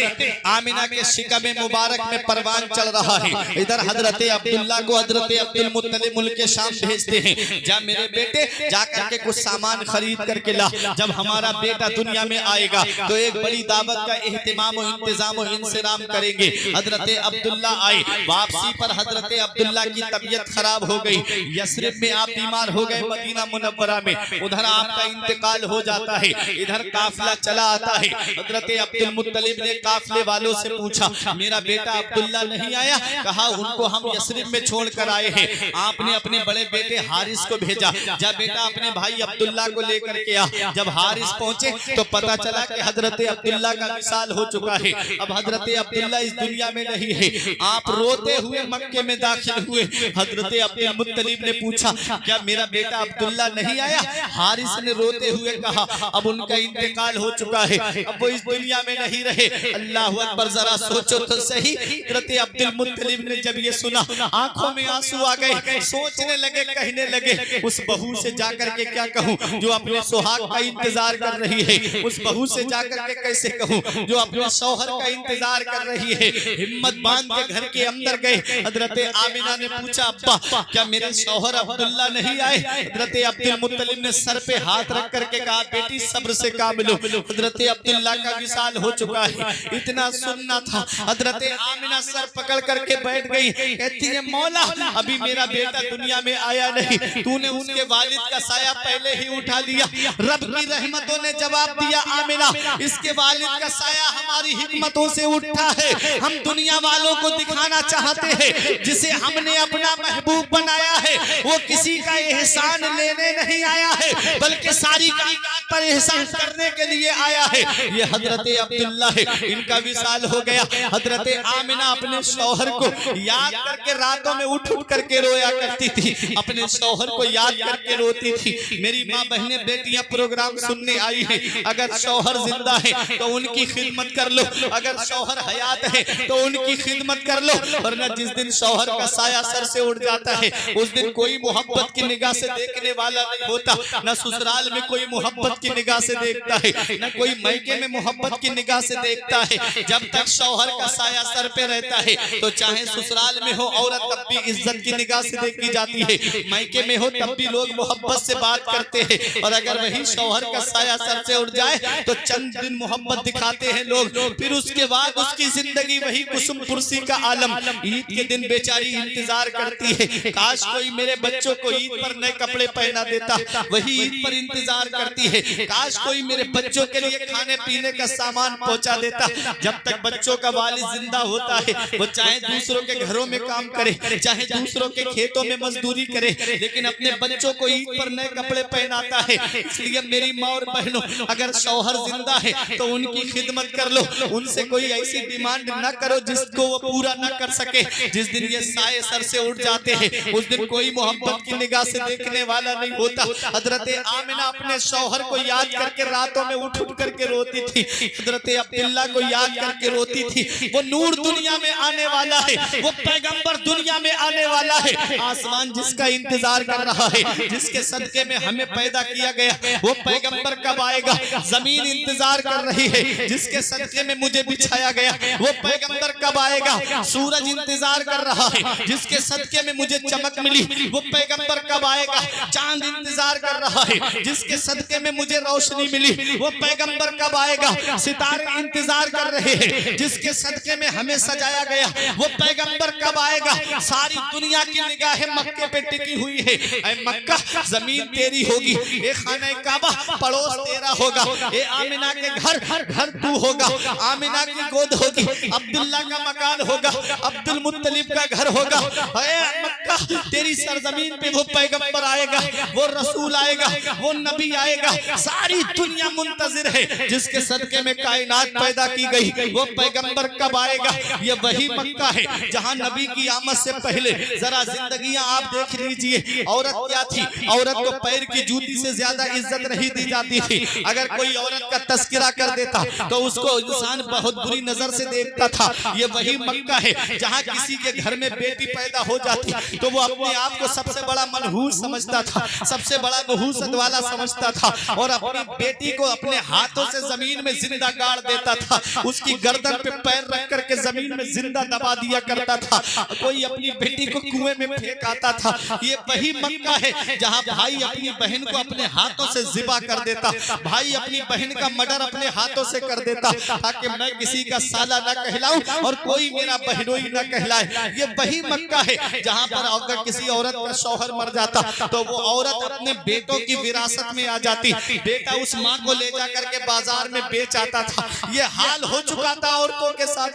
आमिना के शिकमे मुबारक में परवान चल रहा है। इधर हजरत अब्दुल्ला को हजरत अब्दुल मुत्तलिब मुल्क के शाम भेजते हैं, जा मेरे बेटे जाकर के कुछ सामान खरीद करके ला। जब हमारा बेटा दुनिया में आएगा तो एक बड़ी दावत का एहतिमाम और इंतजाम और इंतजाम करेंगे। हजरत अब्दुल्ला आए, वापसी पर हजरत अब्दुल्ला की तबीयत खराब हो गई। यसरिब में आप बीमार हो गए, मदीना मुनव्वरा में उधर आपका इंतकाल हो जाता है। इधर काफिला चला आता है। हजरत अब्दुल मुत्तलिब ने काफिले वालों से पूछा मेरा बेटा अब्दुल्ला नहीं आया? कहा उनको हम यसरिब में छोड़कर आए हैं। आपने अपने बड़े बेटे हारिस को भेजा, जा बेटा अपने भाई अब्दुल्ला को लेकर के आ। जब हारिस पहुंचे तो पता चला कि हजरत अब्दुल्ला का विसाल हो चुका है। अब हजरत अब्दुल्ला इस दुनिया में नहीं है। आप रोते हुए मक्के में दाखिल हुए। हजरत अब्दुल मुत्तलिब ने पूछा क्या मेरा बेटा अब्दुल्ला नहीं आया? हारिस ने रोते हुए कहा अब उनका इंतकाल हो चुका है, अब वो इस दुनिया में नहीं रहे। अल्लाह अकबर। जरा सोचो तो सही, हजरत अब्दुल मुत्तलिब ने जब ये सुना आंखों में आंसू आ गए। सोचने लगे, कहने लगे उस बहू से जाकर के क्या कहूं जो अपने सुहाग का इंतजार कर रही है। उस बहू से जाकर के कैसे कहूं जो अपने शौहर का इंतजार कर रही है। हिम्मत बांध के घर के अंदर गए। हजरत आमिना ने पूछा अब्बा क्या मेरे शौहर अब्दुल्ला नहीं आए? हजरत अब्दुल मुत्तलिब ने सर पे हाथ रख करके कहा बेटी सब्र से काम लो, हजरत अब्दुल्ला का विसाल हो चुका है। इतना सुनना था। हजरत आमिना सर पकड़ करके बैठ गई, कहती है मौला अभी मेरा बेटा दुनिया में आया नहीं, तूने उसके वालिद का साया पहले ही उठा लिया। रब की रहमतों ने जवाब दिया आमिना इसके वालिद का साया हमारी हिकमतों से उठा है। हम दुनिया वालों को दिखाना चाहते हैं जिसे हमने अपना महबूब बनाया है वो किसी का एहसान लेने नहीं आया है बल्कि सारी कायनात पर एहसान करने के लिए आया है। ये हजरत अब्दुल्ला है, इनका विसाल हो गया। हजरत आमिना अपने शौहर को याद करके रातों में उठ उठ करके रोया करती थी, अपने शौहर को याद करके रोती थी। मेरी माँ बहनें बेटियां प्रोग्राम सुनने आई हैं, अगर शौहर जिंदा है तो उनकी खिदमत कर लो, अगर शौहर हयात है तो उनकी खिदमत कर लो। वरना जिस दिन शौहर का साया सर से उड़ जाता है उस दिन कोई मोहब्बत की निगाह से देखने वाला नहीं होता। न ससुराल में कोई मोहब्बत की निगाह से देखता है, न कोई मैके में मोहब्बत की निगाह से देखता है। जब तक शौहर का साया सर पे रहता है तो चाहे ससुराल में हो औरत तब भी इज्जत की निगाह से देखी जाती है, मैके में हो तब भी लोग मोहब्बत से बात करते हैं। और अगर वही शौहर का साया सर से उड़ जाए तो चंद दिन मोहब्बत दिखाते हैं लोग, फिर उसके बाद उसकी जिंदगी वही कुसुम कुर्सी का आलम। ईद के दिन बेचारी इंतजार करती है, काश कोई मेरे बच्चों को ईद पर नए कपड़े पहना देता, वही ईद पर इंतजार करती है। काश कोई मेरे बच्चों के लिए खाने खाने पीने का सामान पहुंचा देता। जब तक बच्चों का वालिद जिंदा होता है वो चाहे दूसरों के घरों में काम करे, चाहे दूसरों के खेतों में मजदूरी करे, लेकिन अपने बच्चों को ईद पर नए कपड़े पहनाता है। इसलिए मेरी माँ और बहनों, अगर शौहर जिंदा है तो उनकी खिदमत कर लो, उनसे कोई ऐसी डिमांड ना करो जिसको वो पूरा ना कर सके। जिस दिन ये साए सर से उठ जाते हैं उस दिन कोई मोहब्बत की निगाह से देखने वाला नहीं होता। हजरत आमिना अपने शौहर को याद करके रातों में उठ उठ करके रोती थी। हजरत अब्दुल्ला को याद करके रोती थी। वो नूर दुनिया में आने वाला है, वो पैगंबर दुनिया में आने वाला है। आसमान जिसका इंतजार कर रहा है, जिसके सदके में हमें पैदा किया गया, वो पैगंबर कब आएगा। जमीन इंतजार कर रही है, जिसके सदके में मुझे बिछाया गया, वो पैगंबर कब आएगा। सूरज इंतजार कर रहा है, जिसके सदके में मुझे चमक मिली, वो पैगंबर कब आएगा। चांद इंतजार कर रहा है, जिसके सदके में मुझे रोशनी मिली, वो पैगंबर कब आएगा। सितारे इंतजार कर रहे हैं, जिसके सदके में हमें सजाया गया, वो पैगंबर कब आएगा। सारी दुनिया की निगाहें मक्के पे टिकी हुई है। ऐ मक्का, जमीन तेरी होगी, ए खाना काबा पड़ोस तेरा होगा, ए आमिना के घर तू होगा, आमिना की गोद होगी, अब्दुल्ला का मकान होगा, अब्दुल मुत्तलिब का घर होगा। ऐ मक्का, तेरी सरजमीन पे वो पैगंबर आएगा, वो रसूल आएगा, वो नबी आएगा। सारी दुनिया मुंतजिर है, जिसके सदके में कायनात पैदा की गई, वो पैगंबर कब आएगा। ये वही मक्का है जहां नबी की आमद से पहले जरा जिंदगियां आप देख लीजिए। औरत क्या थी, औरत को पैर की जूती से ज्यादा इज्जत नहीं दी जाती थी। अगर कोई औरत का तस्करा कर देता तो उसको इंसान बहुत बुरी नजर से देखता था। ये वही मक्का है जहां किसी के घर में बेटी पैदा हो जाती तो वो अपने आप को सबसे बड़ा मनहूस समझता था, सबसे बड़ा नहूसत वाला समझता था, और अपनी बेटी को अपने हाथों से जमीन में जिंदा गाड़ देता था। उसकी गर्दन पे पैर रख करके जमीन में जिंदा दबा दिया करता था। कोई अपनी बेटी को कुएं में फेंक आता था। ये वही मक्का है जहां भाई अपनी बहन को अपने हाथों से जिबा कर देता, भाई अपनी बहन का मर्डर अपने हाथों से कर देता, ताकि मैं किसी का साला ना कहलाऊं और कोई मेरा बहनोई ना कहलाए। ये वही मक्का है जहां पर अगर किसी औरत का शौहर मर जाता तो वो औरत अपने बेटों की विरासत में आ जाती। बेटा उस माँ को ले जा करके बाजार में बेच आता था। ये हाल हो चुका था औरतों के साथ।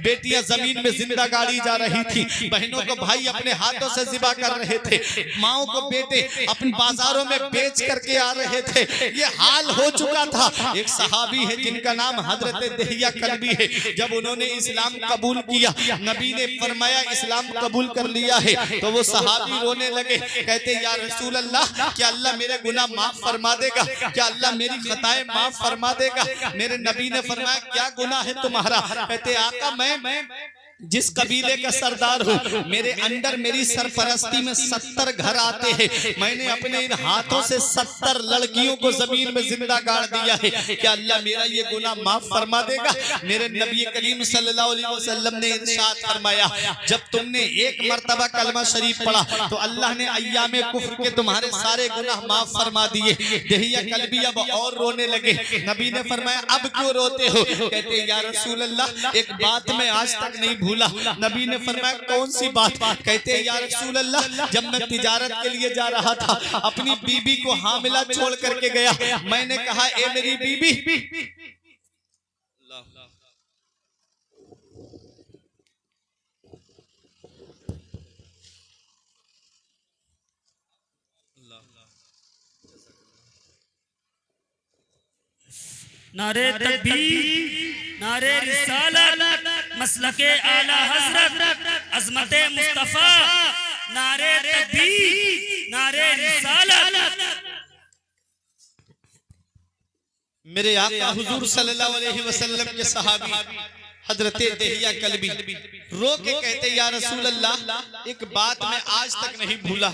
बेटियां जमीन में जिंदा गाड़ी जा रही थी, बहनों को भाई अपने हाथों से जिबा कर रहे थे, माओ को बेटे अपने बाजारों में बेच करके आ रहे थे। ये हाल हो चुका था। एक सहाबी है जिनका नाम हजरत दहिया कल्बी है। जब उन्होंने इस्लाम कबूल किया, नबी ने फरमाया इस्लाम कबूल कर लिया है, तो वो सहाबी रोने लगे, कहते या रसूल अल्लाह, क्या अल्लाह मेरे गुनाह माफ फरमा देगा, क्या अल्लाह मेरी खताएं माफ फरमा देगा। मेरे नबी ने फरमाया क्या गुनाह है तुम्हारा। कहते आका मैं जिस कबीले का सरदार हूँ, मेरे अंडर मेरी सरपरस्ती में 70 घर आते हैं। मैंने अपने इन हाथों से 70 लड़कियों को जमीन में जिंदा गाड़ दिया है। क्या अल्लाह मेरा ये गुनाह माफ फरमा देगा। मेरे नबी करीम सल्लल्लाहु अलैहि वसल्लम ने इरशाद फरमाया, जब तुमने एक मर्तबा कलमा शरीफ पढ़ा तो अल्लाह ने अय्यामे कुफ्र के तुम्हारे सारे गुनाह माफ फरमा दिए। दहिया कल्बी अब और रोने लगे। नबी ने फरमाया अब क्यों रोते हो। कहते या रसूल अल्लाह, एक बात मैं आज तक नहीं भूला। नबी ने फरमाया कौन सी बात। कहते या रसूल अल्लाह, जब मैं तिजारत के लिए जा रहा था अपनी बीबी को हामिला छोड़ करके गया। मैंने कहा ए मेरी बीबी, नारे तकबीर, नारे रिसालत, मसलके आला हजरत, अज़मते मुस्तफा। नारे तकबीर, नारे रिसालत। मेरे आका हुजूर सल्लल्लाहु अलैहि वसल्लम के सहाबी हजरत दहिया कल्बी रो के कहते या रसूल अल्लाह, एक बात मैं आज तक नहीं भूला।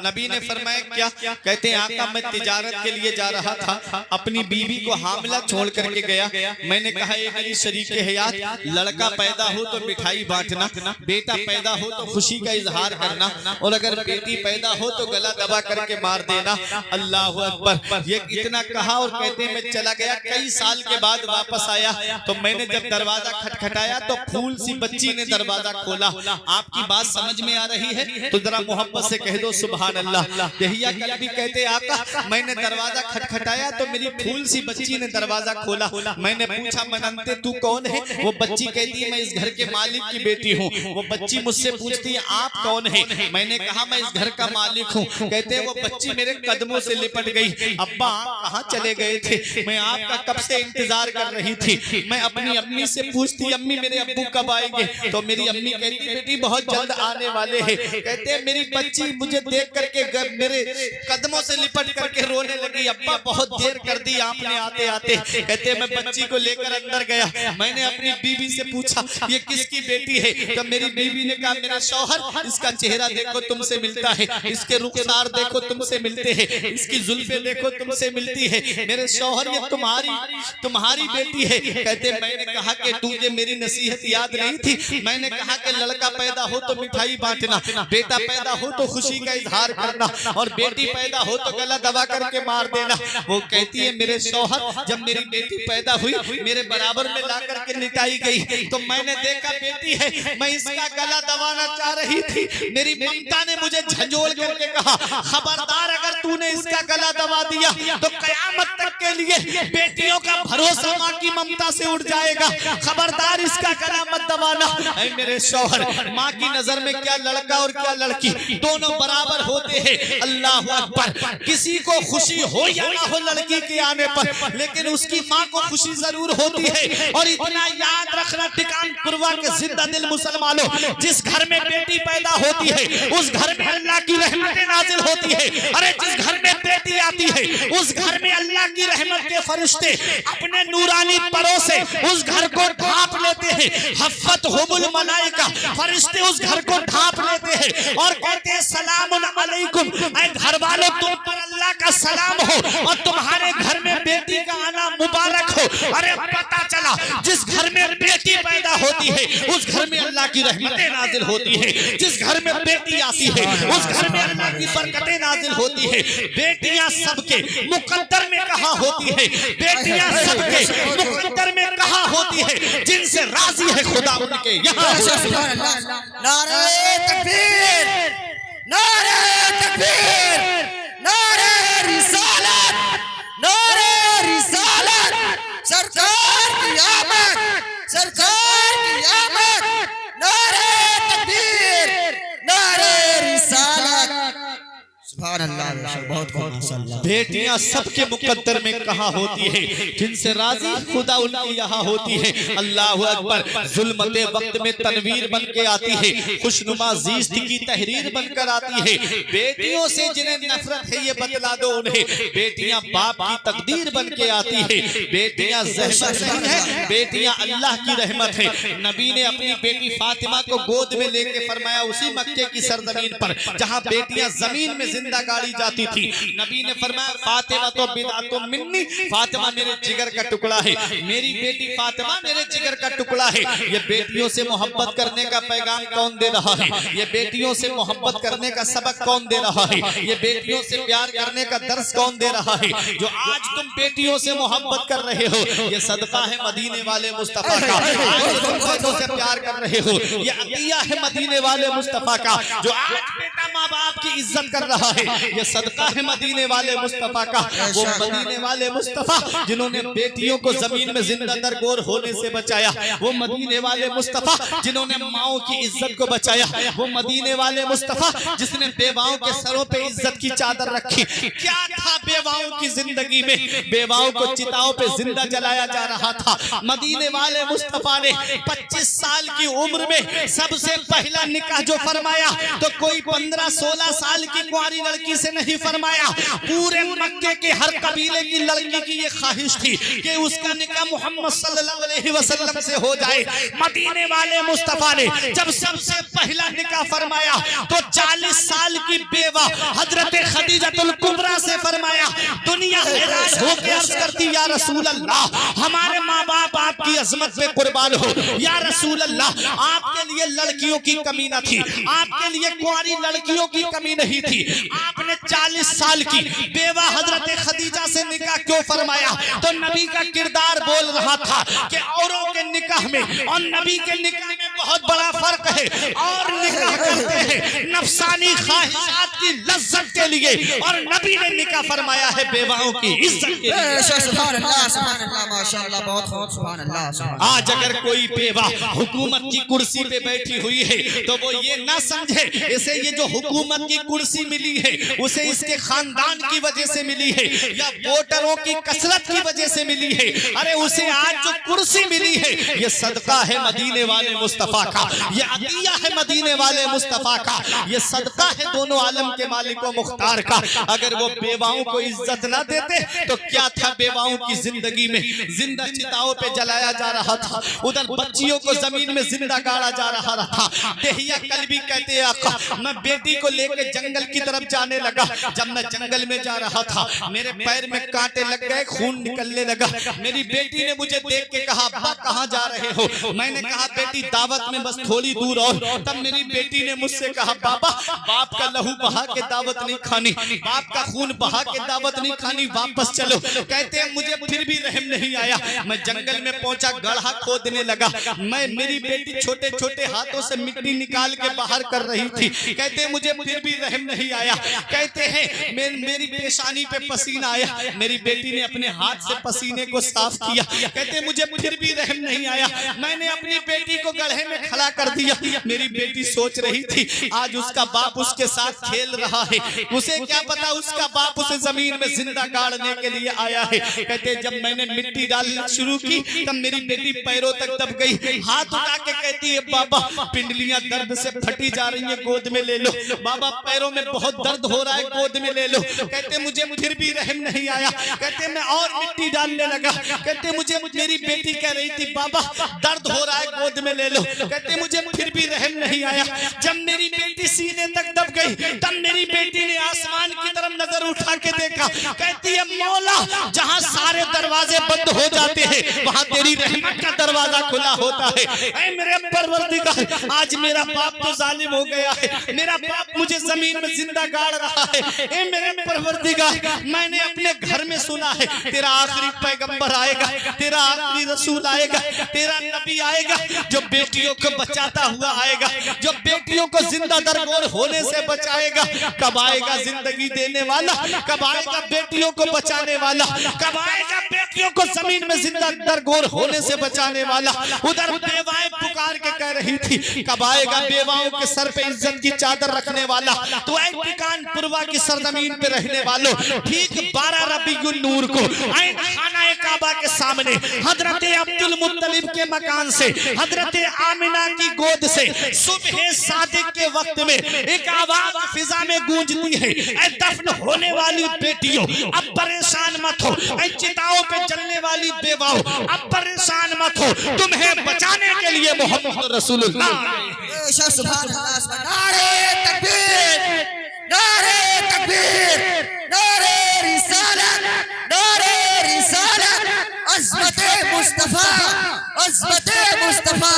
नबी ने फरमाया क्या। कहते आका मैं तिजारत के लिए जा रहा था, अपनी बीवी को हामिला छोड़ करके गया। मैंने कहा ये मेरी शरीके हयात, लड़का पैदा हो तो मिठाई बांटना, बेटा पैदा हो तो खुशी का इजहार करना, और अगर बेटी पैदा हो तो गला दबा करके मार देना। अल्लाह अकबर। ये इतना कहा और कहते मैं चला गया। कई साल के बाद वापस आया तो मैंने जब दरवाजा खटखटाया तो फूल सी बच्ची ने दरवाजा दरवाजा खोला। आपकी बात समझ में आ रही है तो जरा मोहब्बत से कह दो सुभान अल्लाह। दहिया कल्बी कहते आका मैंने दरवाजा खटखटाया तो मेरी फूल सी बच्ची ने दरवाजा खोला। मैंने पूछा मनंते तू कौन है? वो बच्ची कहती है मैं इस घर के मालिक की बेटी हूँ। वो बच्ची मुझसे पूछती है आप कौन है? मैंने कहा मैं इस घर का मालिक हूँ। कहते वो बच्ची मेरे कदमों से लिपट गई। अब्बा आप कहाँ चले गए थे? मैं आपका कब से इंतजार कर रही थी। मैं अपनी अम्मी से पूछती अम्मी मेरे अब्बू कब आएंगे? तो मेरी अम्मी कहती बेटी बहुत जल्द आने वाले हैं। कहते मेरी बच्ची मुझे देख करके मेरे कदमों से लिपट करके रोने लगी। अब्बा बहुत देर कर दी आपने आते आते। कहते मैं बच्ची को लेकर अंदर गया। मैंने अपनी बीवी से पूछा ये किसकी बेटी है? तो मेरी बीवी ने कहा मेरा शौहर इसका चेहरा देखो तुमसे मिलता है, इसके रुखसार देखो तुमसे मिलते हैं, इसकी जुल्फे देखो तुमसे मिलती है। मेरे शौहर ये तुम्हारी बेटी है। कहते मैंने कहा कि तुझे मेरी नसीहत याद नहीं थी? मैंने कहा कि लड़का पैदा हो तो मिठाई बांटना, बेटा पैदा हो तो खुशी का इजहार करना, और बेटी पैदा हो तो गला दबा करके मार देना। वो कहती है मेरे शौहर जब मेरी बेटी पैदा हुई मेरे बराबर में ला करके निटाई गई तो मैंने देखा बेटी है, मैं इसका गला दबाना चाह रही थी। मेरी ममता ने मुझे झंझोड़ करके कहा खबरदार अगर तूने इसका गला दबा दिया तो कयामत तक के लिए बेटियों का भरोसा माँ की ममता से उठ जाएगा। खबरदार इसका गला मत दबाना। ऐ मेरे शौहर माँ की नजर में क्या लड़का और क्या लड़की दोनों बराबर होते हैं। अल्लाह अकबर। किसी को खुशी हो या ना हो लड़की के आने पर, लेकिन उसकी माँ को खुशी जरूर होती है। और इतना याद रखना टिकान पुरवा के जिंदा दिल मुसलमानों, जिस घर में बेटी पैदा होती है उस घर में अल्लाह की रहमतें नाजिल होती है। अरे जिस घर में बेटी आती है उस घर में अल्लाह की रहमत के फरिश्ते अपने नूरानी परों से उस घर को ढांप लेते हैं। हफ़्फ़त हुमुल मलाइका, फरिश्ते उस घर को ढांप लेते हैं और कहते हैं सलामुन अलैकुम। ऐ घर वालों तुम पर अल्लाह का सलाम हो और तुम्हारे घर में बेटी का आना मुबारक हो। अरे पता चला जिस घर में बेटी पैदा होती है उस घर में अल्लाह की रहमतें नाजिल होती है। जिस घर में बेटी आती है उस घर में अल्लाह की बरकतें नाजिल होती है। बेटियां सबके मुकद्दर में कहाँ होती है? बेटियां सबके मुकद्दर में कहाँ होती है? जिनसे राजी है खुदा उनके यहाँ। नारे तकबीर, नारे तकबीर, नारे रिसालत, नारे रिसालत। सरकार की आमद, सरकार की आमद। नारे तकबीर, नारे रिसालत। सुभान अल्लाह, बहुत बहुत माशाअल्लाह। बेटियां सबके मुकद्दर में कहाँ होती है? जिनसे राजी खुदा उनकी यहाँ होती है। अल्लाह अकबर। जुल्मते वक्त में तनवीर बन के आती है, खुशनुमा ज़ीस्त की तहरीर बनकर आती है। बेटियों से जिन्हें नफरत है ये बतला दो उन्हें। बेटियां बाप की तकदीर बन के आती है। बेटियां ज़हमत नहीं है, बेटियां अल्लाह की रहमत है। नबी ने अपनी बेटी फातिमा को गोद में लेके फरमाया उसी मक्के की सरजमीन पर जहाँ बेटियां जमीन में जिंदा गाड़ी जाती थी। नबी ने फरमाया फातिमा तो बिदातो मिन्नी, फातिमा मेरे जिगर का टुकड़ा है। मेरी बेटी फातिमा मेरे जिगर का टुकड़ा है। ये बेटियों से मोहब्बत करने का पैगाम कौन दे रहा है? ये बेटियों से मोहब्बत करने का सबक कौन दे रहा है? ये बेटियों से प्यार करने का दर्स कौन दे रहा है? जो आज तुम बेटियों से मोहब्बत कर रहे हो ये सदका है मदीने वाले मुस्तफा का। आज तुम बेटों से प्यार कर रहे हो ये अतिया है मदीने वाले मुस्तफा का। जो आज बेटा माँ बाप की इज्जत कर रहा है ये सदका है मदीने वाले मुस्तफा का। वो मदीने वाले मुस्तफा जिन्होंने बेटियों को जमीन में जिंदा दरगोर होने से बचाया। वो मदीने वाले मुस्तफा जिन्होंने माओ की इज्जत को बचाया। वो मदीने वाले मुस्तफा जिसने बेवाओं के सरों पे इज्जत की चादर रखी। क्या था बेवाओं की जिंदगी में? बेवाओं को चिताओं पे जिंदा जलाया जा रहा था। मदीने वाले मुस्तफा ने 25 साल की उम्र में सबसे पहला निकाह जो फरमाया तो कोई 15-16 साल की कुंवारी लड़की से नहीं फरमाया। पूरे मक्के के हर कबीले की लड़की की ये ख्वाहिश थी कि उसका निकाह मोहम्मद सल्लल्लाहु अलैहि वसल्लम से हो जाए। मदीने वाले मुस्तफा ने जब सबसे पहला निकाह फरमाया तो 40 साल की बेवा हजरत खदीजतुल कुबरा से फरमाया। दुनिया हैरान हो के अर्ज करती या रसूल अल्लाह हमारे माँ बाप आपकी अजमत में कुर्बान हो। या रसूल अल्लाह आपके लिए लड़कियों की कमी न थी, आपके लिए कुंवारी लड़कियों की कमी नहीं थी। आपने 40 साल की बेवा हजरत खदीजा से निकाह क्यों फरमाया? तो नबी का किरदार बोल रहा था कि औरों के निकाह निकाह में और नबी के निकाह में बहुत बड़ा फर्क है। और निकाह करते हैं नफसानी ख्वाहिशात की लज्जत के लिए और नबी ने निकाह फरमाया है बेवाओं की इज्जत के लिए। सुभान अल्लाह, सुभान अल्लाह, माशाअल्लाह, बहुत खूब, सुभान अल्लाह, सुभान अल्लाह। आज अगर कोई बेवा हुकूमत की कुर्सी पे बैठी हुई है तो वो ये ना समझे इसे ये जो हुकूमत की कुर्सी मिली है उसे इसके खानदान की वजह से मिली है या वोटरों की कसरत की वजह से मिली है। अरे उसे आज जो कुर्सी मिली है ये सदका है मदीने वाले मुस्तफा का, ये अतिया है मदीने वाले मुस्तफा का, ये सदका है दोनों आलम के मालिक व मुख्तार का। अगर वो बेवाओं को इज्जत ना देते तो क्या था, बेवाओं की जिंदगी में जिंदा चिताओं पे जलाया जा रहा था, उधर बच्चियों को जमीन में जिंदा गाड़ा जा रहा था। देहिया कल्बी कहते हैं आका, मैं बेटी को लेकर जंगल की तरफ जाने लगा। जब मैं जंगल में जा रहा था मेरे पैर में कांटे लग गए, खून निकलने लगा। मेरी बेटी ने मुझे देख के कहा, अब्बा कहाँ जा रहे हो? मैंने कहा बेटी दावत में बस थोड़ी दूर और। तब मेरी बेटी ने मुझसे कहा, बाबा बाप का लहू बहा के दावत नहीं खानी, बाप का खून बहा के दावत नहीं खानी, वापस चलो। कहते हैं मुझे फिर भी रहम नहीं आया। मैं जंगल में पहुंचा, गड्ढा खोदने लगा। मेरी बेटी छोटे छोटे हाथों से मिट्टी निकाल के बाहर कर रही थी। कहते हैं मुझे फिर भी रहम नहीं आया। कहते हैं मेरी पेशानी पे पसीना आया, मेरी बेटी ने अपने हाथ से पसीने को साफ किया। कहते हैं मुझे फिर भी रहम नहीं आया। मैंने अपनी बेटी को गड्ढे में खड़ा कर दिया। मेरी बेटी सोच रही थी आज उसका बाप उसके साथ खेल रहा है, उसे क्या पता उसका बाप उसे जमीन में जिंदा गाड़ने के लिए आया है। कहते जब मैंने मिट्टी डालना शुरू की तब मेरी बेटी पैरों तक दब गई। हाथ उठा के कहती है, बाबा पिंडलियां दर्द से फटी जा रही हैं, गोद में ले लो। बाबा पैरों में बहुत दर्द हो रहा है, गोद में ले लो। कहते मुझे फिर भी रहम नहीं आया। कहते मैं और मिट्टी डालने लगा। कहते मुझे मेरी बेटी कह रही थी, बाबा दर्द हो रहा है, गोद में ले लो। कहते मुझे फिर भी रहम नहीं आया। जब मेरी बेटी सीने तक दब गई तब मेरी बेटी ने आसमान की तरफ नजर उठा के देखा। कहती है, मौला जहां सारे दरवाजे बंद हो जाते हैं वहां तेरी रहमत का दरवाजा खुला होता है। ऐ मेरे परवरदिगार, आज मेरा बाप तो जालिम हो गया है, मेरा बाप मुझे जमीन में जिंदा गाड़ रहा है। ऐ मेरे परवरदिगार, मैंने अपने घर में सुना है तेरा आखिरी पैगंबर आएगा, तेरा आखिरी रसूल आएगा, तेरा नबी आएगा जो बेटियों को बचाता हुआ आएगा, जो बेटियों को जिंदा दरगोर होने से बचाएगा। कब आएगा जिंदगी देने वाला, कब आएगा बेटियों को बचाने वाला, कब आएगा बेटियों को जमीन में जिंदा दरगोर होने से बचाने वाला। उधर बेवाएं पुकार के कह रही थी, कब आएगा बेवाओं के सर पे इज्जत की चादर रखने वाला। तो ऐ कानपुरवा की सरजमीन पे रहने वालों, ठीक 12 रबीउल नूर को ऐन खाना काबा के सामने हजरत अब्दुल मुत्तलिब के मकान से, हजरत आमिना की गोद से सुबह सादिक के वक्त में एक आवाज फिजा में गूंजती है, ऐ दफन होने वाली बेटियों अब परेशान मत हो, ऐ चिताओं पे जलने वाली बेवाओं अब परेशान मत हो, तुम्हें बचाने के लिए मोहम्मद रसूलुल्लाह। सुभान अल्लाह, नारे तकबीर, नारे तकबीर, नारे रिसालत, नारे रिसालत, अज़मते मुस्तफा, अज़मते मुस्तफा,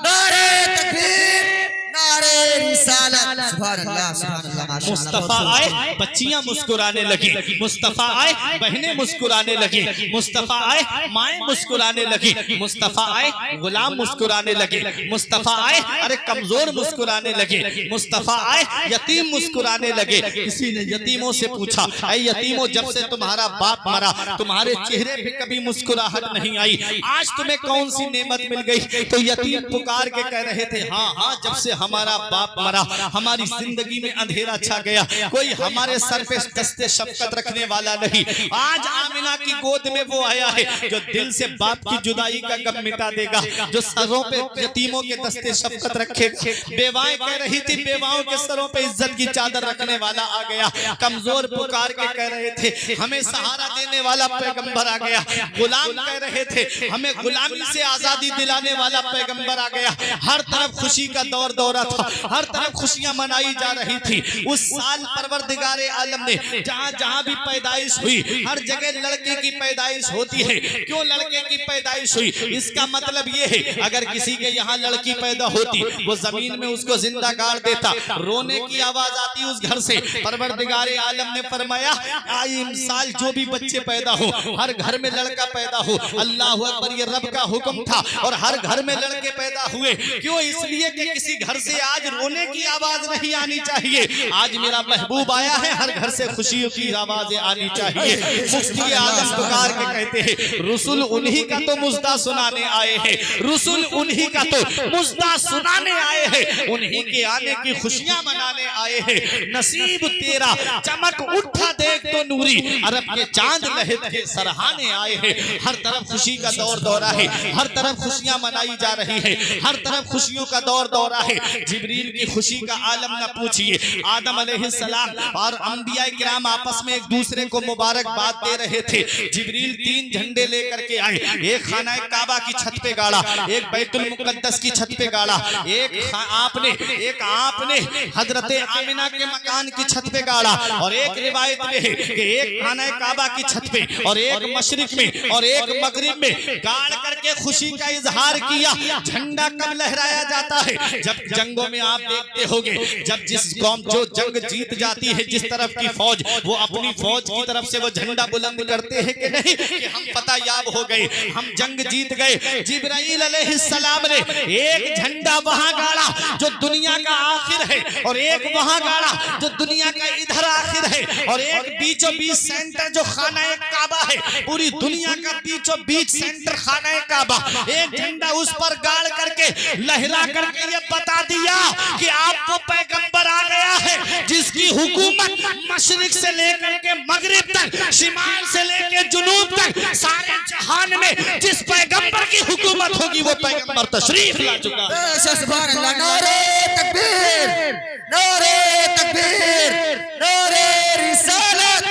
नारे तकबीर, नारे रिसालत। सुभान अल्लाह, सुभान अल्लाह, माशाअल्लाह। मुस्तफा आए बच्चियां मुस्कुराने लगी, मुस्तफा आए बहनें मुस्कुराने लगी, मुस्तफा आए माएं मुस्कुराने लगी, मुस्तफा आए गुलाम मुस्कुराने लगे, मुस्तफा आए अरे कमजोर मुस्कुराने लगे, मुस्तफा आए यतीम मुस्कुराने लगे। किसी ने यतीमों से पूछा, ऐ यतीमों जब से तुम्हारा बाप मरा तुम्हारे चेहरे पे कभी मुस्कुराहट नहीं आई, आज तुम्हें कौन सी नेमत मिल गई? तो यतीम पुकार के कह रहे थे, हाँ हाँ जब से हमारा बाप मरा हमारी जिंदगी में अंधेरा छा गया, कोई हमारे सर पे दस्ते शफकत रखने वाला नहीं। आज आमिना की गोद में वो आया है जो दिल से बाप की जुदाई का गम मिटा देगा, जो सरों पे यतीमों के दस्ते शफकत रखेगा। बेवाएं कह रही थी, बेवाओं के सरों पे इज्जत की चादर रखने वाला आ गया। कमजोर पुकार के कह रहे थे, हमें सहारा देने वाला पैगंबर आ गया। गुलाम कह रहे थे, हमें गुलामी से आजादी दिलाने वाला पैगंबर आ गया। हर तरफ खुशी का दौर दौरा था, हर तरफ खुशियां खुशियां मनाई जा रही थी। उस साल परवरदिगारे आलम ने जहां जहां भी पैदाइश हुई, हर जगह लड़के की पैदाइश होती है। क्यों लड़के की पैदाइश हुई? इसका मतलब ये है, अगर किसी के यहाँ लड़की पैदा होती, वो जमीन में उसको जिंदा गाड़ देता, रोने की आवाज आती उस घर से। परवरदिगारे आलम ने फरमाया, आए साल जो भी बच्चे पैदा हो, हर घर में लड़का पैदा हो। अल्लाह अकबर, ये रब का हुक्म था और हर घर में लड़के पैदा हुए। क्यों? इसलिए कि किसी घर से आज रोने की आवाज नहीं आनी चाहिए। आज मेरा महबूब आया है, हर घर से खुशियों की आवाजें आनी चाहिए। मुफ्ती आजम पुकार के कहते हैं, रसूल उन्हीं का तो मुज्दा सुनाने आए हैं, रसूल उन्हीं का तो मुज्दा सुनाने आए हैं, उन्हीं के आने की खुशियां मनाने आए हैं। नसीब तेरा चमक उठा देख तो नूरी, अरब के चांद लहर के सराहने आए हैं। हर तरफ खुशी का दौर दौरा है, हर तरफ खुशियां मनाई जा रही है, हर तरफ खुशियों का दौर दौरा है। जिब्रील की खुशी का आलम न पूछिए। आदम अलैहिस्सलाम और अंबिया किराम आपस में एक दूसरे को मुबारकबाद दे रहे थे। जिब्रील 3 झंडे लेकर के आए, एक खाना काबा की छत पे गाड़ा, एक बैतुल मुकद्दस की छत पे गाड़ा, एक आपने हजरत आमिना के मकान की छत पे गाड़ा, और एक रिवायत में है कि एक खाना काबा की छत पे और एक मशरिक में और एक मगरिब में गाड़ करके खुशी का इजहार किया। झंडा कब लहराया जाता है? जब जंगों में आप देखते होंगे, जब जिस कौम जो जंग जीत जाती है, जिस तरफ की फौज, वो अपनी फौज की तरफ से वो झंडा बुलंद करते हैं कि नहीं, कि हम पता याब हो गए, हम जंग जीत गए। जिब्राइल अलैहिस्सलाम ने एक झंडा वहां गाड़ा जो दुनिया का आखिर है, और एक वहां गाड़ा जो दुनिया का इधर आखिर है, और एक बीचों बीच सेंटर जो खाना काबा है, पूरी दुनिया का बीचों बीच सेंटर खाना काबा। एक झंडा उस पर गाड़ करके लहरा करके ये बता दिया कि आप वो पैगंबर आ गया है जिसकी हुकूमत मशरिक से लेकर के मगरिब तक, शिमाल से लेकर जुनूब तक, सारे जहान में जिस पैगंबर की हुकूमत होगी वो पैगंबर तशरीफ ला चुका है। सुभान अल्लाह, नारे तकबीर, नारे तकबीर, नारे रिसालत,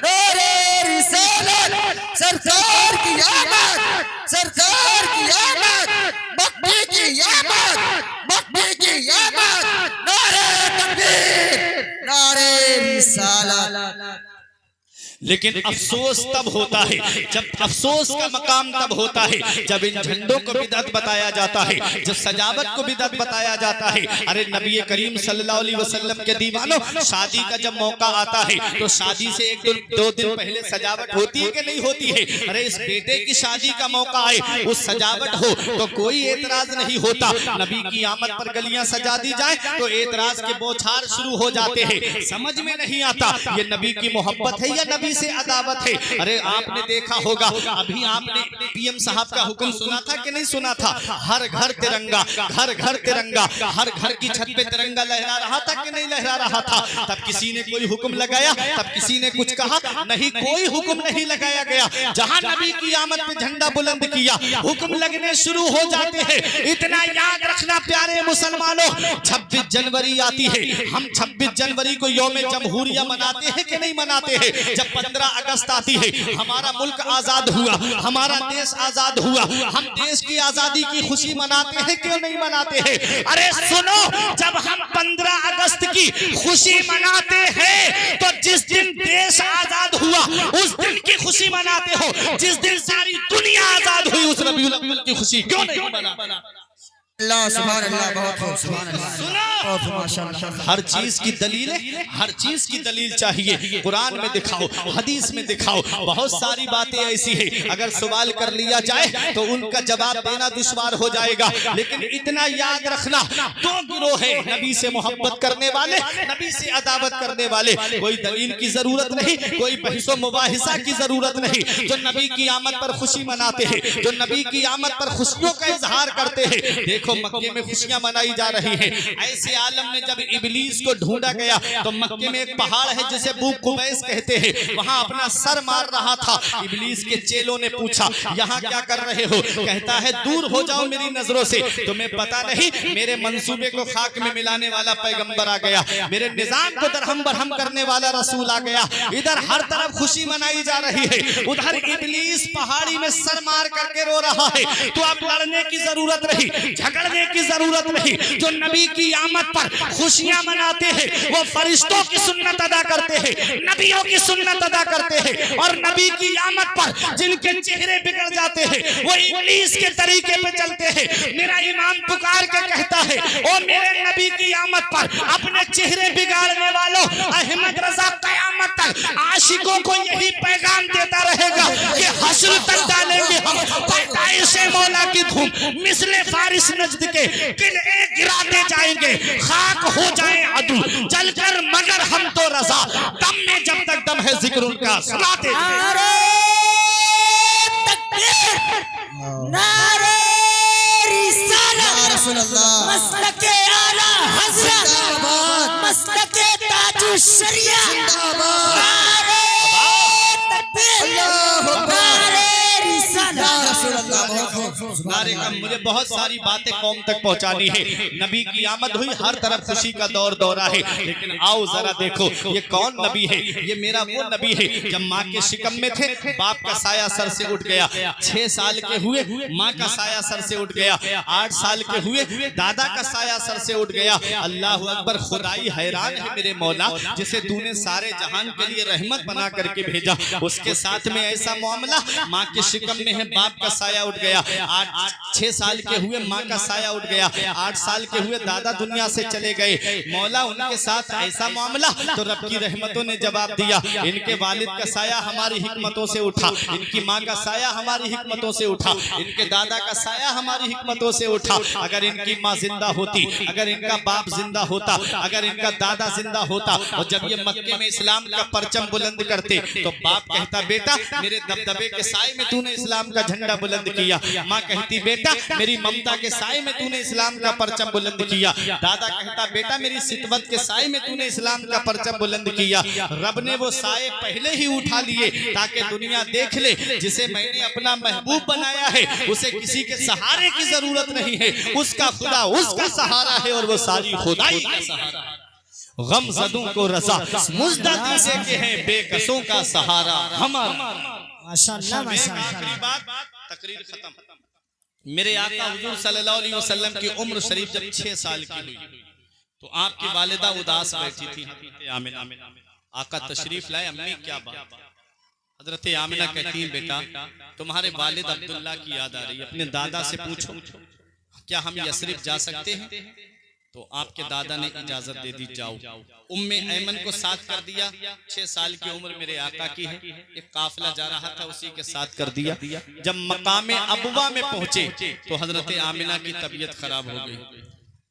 नारे रिसालत, सरकार की आमद, सरकार की आमद, मक्के की आमद, मक्के की आमद, नारे तकबीर, नारे रिसालत। लेकिन अफसोस तब होता है, जब अफसोस का मकाम तब होता है जब इन झंडों को बिदअत बताया जाता है, जब सजावट को बिदअत बताया जाता है। अरे नबी करीम सल्लल्लाहु अलैहि वसल्लम के दीवानों, शादी का जब मौका आता है तो शादी से 1-2 दिन पहले सजावट होती है कि नहीं होती है? अरे इस बेटे की शादी का मौका आए, उस सजावट हो तो कोई एतराज नहीं होता। नबी की आमद पर गलियां सजा दी जाए तो एतराज के बौछार शुरू हो जाते हैं। समझ में नहीं आता ये नबी की मोहब्बत है या नबी से अदावत है। अरे आपने देखा होगा, अभी आपने पीएम साहब का हुक्म सुना था कि नहीं सुना था? हर घर तिरंगा, घर घर तिरंगा, हर घर की छत पे तिरंगा लहरा रहा था कि नहीं लहरा रहा था? तब किसी ने कोई हुक्म लगाया? तब किसी ने कुछ कहा? नहीं, कोई हुक्म नहीं लगाया गया। जहां नबी की आमद पे झंडा बुलंद किया, हुक्म लगने शुरू हो जाते हैं। इतना याद रखना प्यारे मुसलमानों, 26 जनवरी आती है, हम 26 जनवरी को यौम जमहूरिया मनाते हैं कि नहीं मनाते हैं? जब 15 अगस्त आती है, हमारा मुल्क आजाद हुआ, हमारा देश आजाद हुआ, हम देश की आजादी की खुशी मनाते हैं क्यों नहीं मनाते हैं? अरे सुनो, जब हम 15 अगस्त की खुशी मनाते हैं तो जिस दिन देश आजाद हुआ उस दिन की खुशी मनाते हो, जिस दिन सारी दुनिया आजाद हुई उस रबीउल अव्वल की खुशी क्यों नहीं मनाते? अल्लाह सुभान अल्लाह, बहुत खूब, सुभान अल्लाह, बहुत माशाअल्लाह। हर चीज की दलील है, हर चीज की दलील चाहिए। कुरान में दिखाओ, हदीस में दिखाओ, बहुत सारी बातें ऐसी है अगर सवाल कर लिया जाए तो उनका जवाब देना दुश्वार हो जाएगा। लेकिन इतना याद रखना, 2 गिरोह है, नबी से मोहब्बत करने वाले, नबी से अदावत करने वाले। कोई दलील की जरूरत नहीं, कोई बहसो मुबाहिसा की जरूरत नहीं। जो नबी की आमद पर खुशी मनाते हैं, जो नबी की आमद पर खुशियों का इजहार करते हैं। देखो मक्के में खुशियां मनाई जा रही हैं। ऐसे आलम में जब इबलीस को ढूंढा गया तो मक्के में एक पहाड़ है जिसे बू कुबैस कहते हैं, वहां अपना सर मार रहा था। इबलीस के चेलों ने पूछा, यहाँ क्या कर रहे हो? कहता है, दूर हो जाओ मेरी नजरों से, तुम्हें पता नहीं मेरे मंसूबे को खाक में मिलाने वाला पैगंबर आ गया, मेरे निजाम को दरहम बरहम करने वाला रसूल आ गया। इधर हर तरफ खुशी मनाई जा रही है, उधर इबलीस पहाड़ी में सर मार करके रो रहा है। तो अब लड़ने की जरूरत नहीं, झगड़ने की जरूरत नहीं। जो नबी की आमद पर खुशियां मनाते हैं वो फरिश्तों की सुन्नत अदा करते हैं, नबियों की सुन्नत अदा करते हैं। और नबी की आमद पर जिनके चेहरे बिगड़ जाते हैं वो इब्लीस के तरीके पे चलते हैं। मेरा ईमान पुकार के कहता है ओ मेरे नबी की आमद पर अपने चेहरे बिगाड़ने वालों, अहमद रजा कयामत तक आशिकों को यही पैगाम देता रहेगा कि हश्र तक डालेंगे हम पैदाइश मौला की धूम, मिसले फारिस नजद के किले गिराते जाएंगे, खाक हो जाए अदू जलकर मगर हम तो रजा, दम में जब तक दम है जिक्र उनका सुनाते नारे तकबीर, नारे रिसालत, मसलके आला हज़रत, मसलके ताजुश शरिया, नारे तकबीर, नारे नारे का मुझे बहुत सारी बातें कौम तक पहुंचानी है। नबी की आमद हुई, हर तरफ खुशी का दौर दौरा है, लेकिन आओ जरा देखो ये कौन नबी है। ये मेरा वो नबी है जब माँ के शिकम में थे बाप का साया सर से उठ गया, 6 साल के हुए माँ का साया सर से उठ गया, 8 साल के हुए दादा का साया सर से उठ गया। अल्लाह अकबर, खुदाई हैरान है मेरे मौला, जिसे तूने सारे जहान के लिए रहमत बना करके भेजा, उसके साथ में ऐसा मामला। माँ के शिकम में है, बाप का साया उठ गया, 6 साल के हुए माँ का साया उठ गया, 8 साल के हुए दादा दुनिया से चले गए। मौला उनके साथ ऐसा मामला, तो रब की रहमतों ने जवाब दिया, इनके वालिद का साया हमारी हिकमतों से उठा, इनकी माँ का साया हमारी हिकमतों से उठा, इनके दादा का साया हमारी हिकमतों से उठा। अगर इनकी माँ जिंदा होती, अगर इनका बाप जिंदा होता, अगर इनका दादा जिंदा होता, और जब ये मक्के में इस्लाम का परचम बुलंद करते तो बाप कहता बेटा मेरे दबदबे के साए में तूने इस्लाम का झंडा बुलंद किया। माँ कहती बेटा मेरी ममता के साए में तूने इस्लाम का परचम बुलंद किया। दादा कहता बेटा मेरी सितवत के साए में तूने इस्लाम का परचम बुलंद किया। रब ने वो साए पहले ही उठा लिए ताकि दुनिया देख ले, जिसे मैंने अपना महबूब बनाया है उसे किसी के सहारे की जरूरत नहीं है, उसका खुदा उसका सहारा है और वो सारी खुदाई का सहारा है। गमज़दों को रज़ा मुज़दा दीजे के हैं बेकसों का सहारा हमारा। माशाअल्लाह माशाअल्लाह। आखिरी बात, तकरीर खत्म। मेरे आका हुजूर सल्लल्लाहु अलैहि वसल्लम की उम्र शरीफ जब 6 साल की हुई तो आपकी वालिदा उदास बैठी थी। आमिना, आका तशरीफ लाए, अम्मी क्या बात? हजरत आमिना कहती है बेटा तुम्हारे वालिद अब्दुल्ला की याद आ रही है, अपने दादा से पूछो क्या हम यसरिब जा सकते हैं? तो आपके दादा ने इजाजत दे दी, जाओ। उम्मे ऐमन को साथ कर दिया, 6 साल की उम्र मेरे आका की है, एक काफिला जा रहा था उसी के साथ कर दिया। जब मकामे अबवा में पहुंचे तो हजरत आमिना की तबीयत खराब हो गई।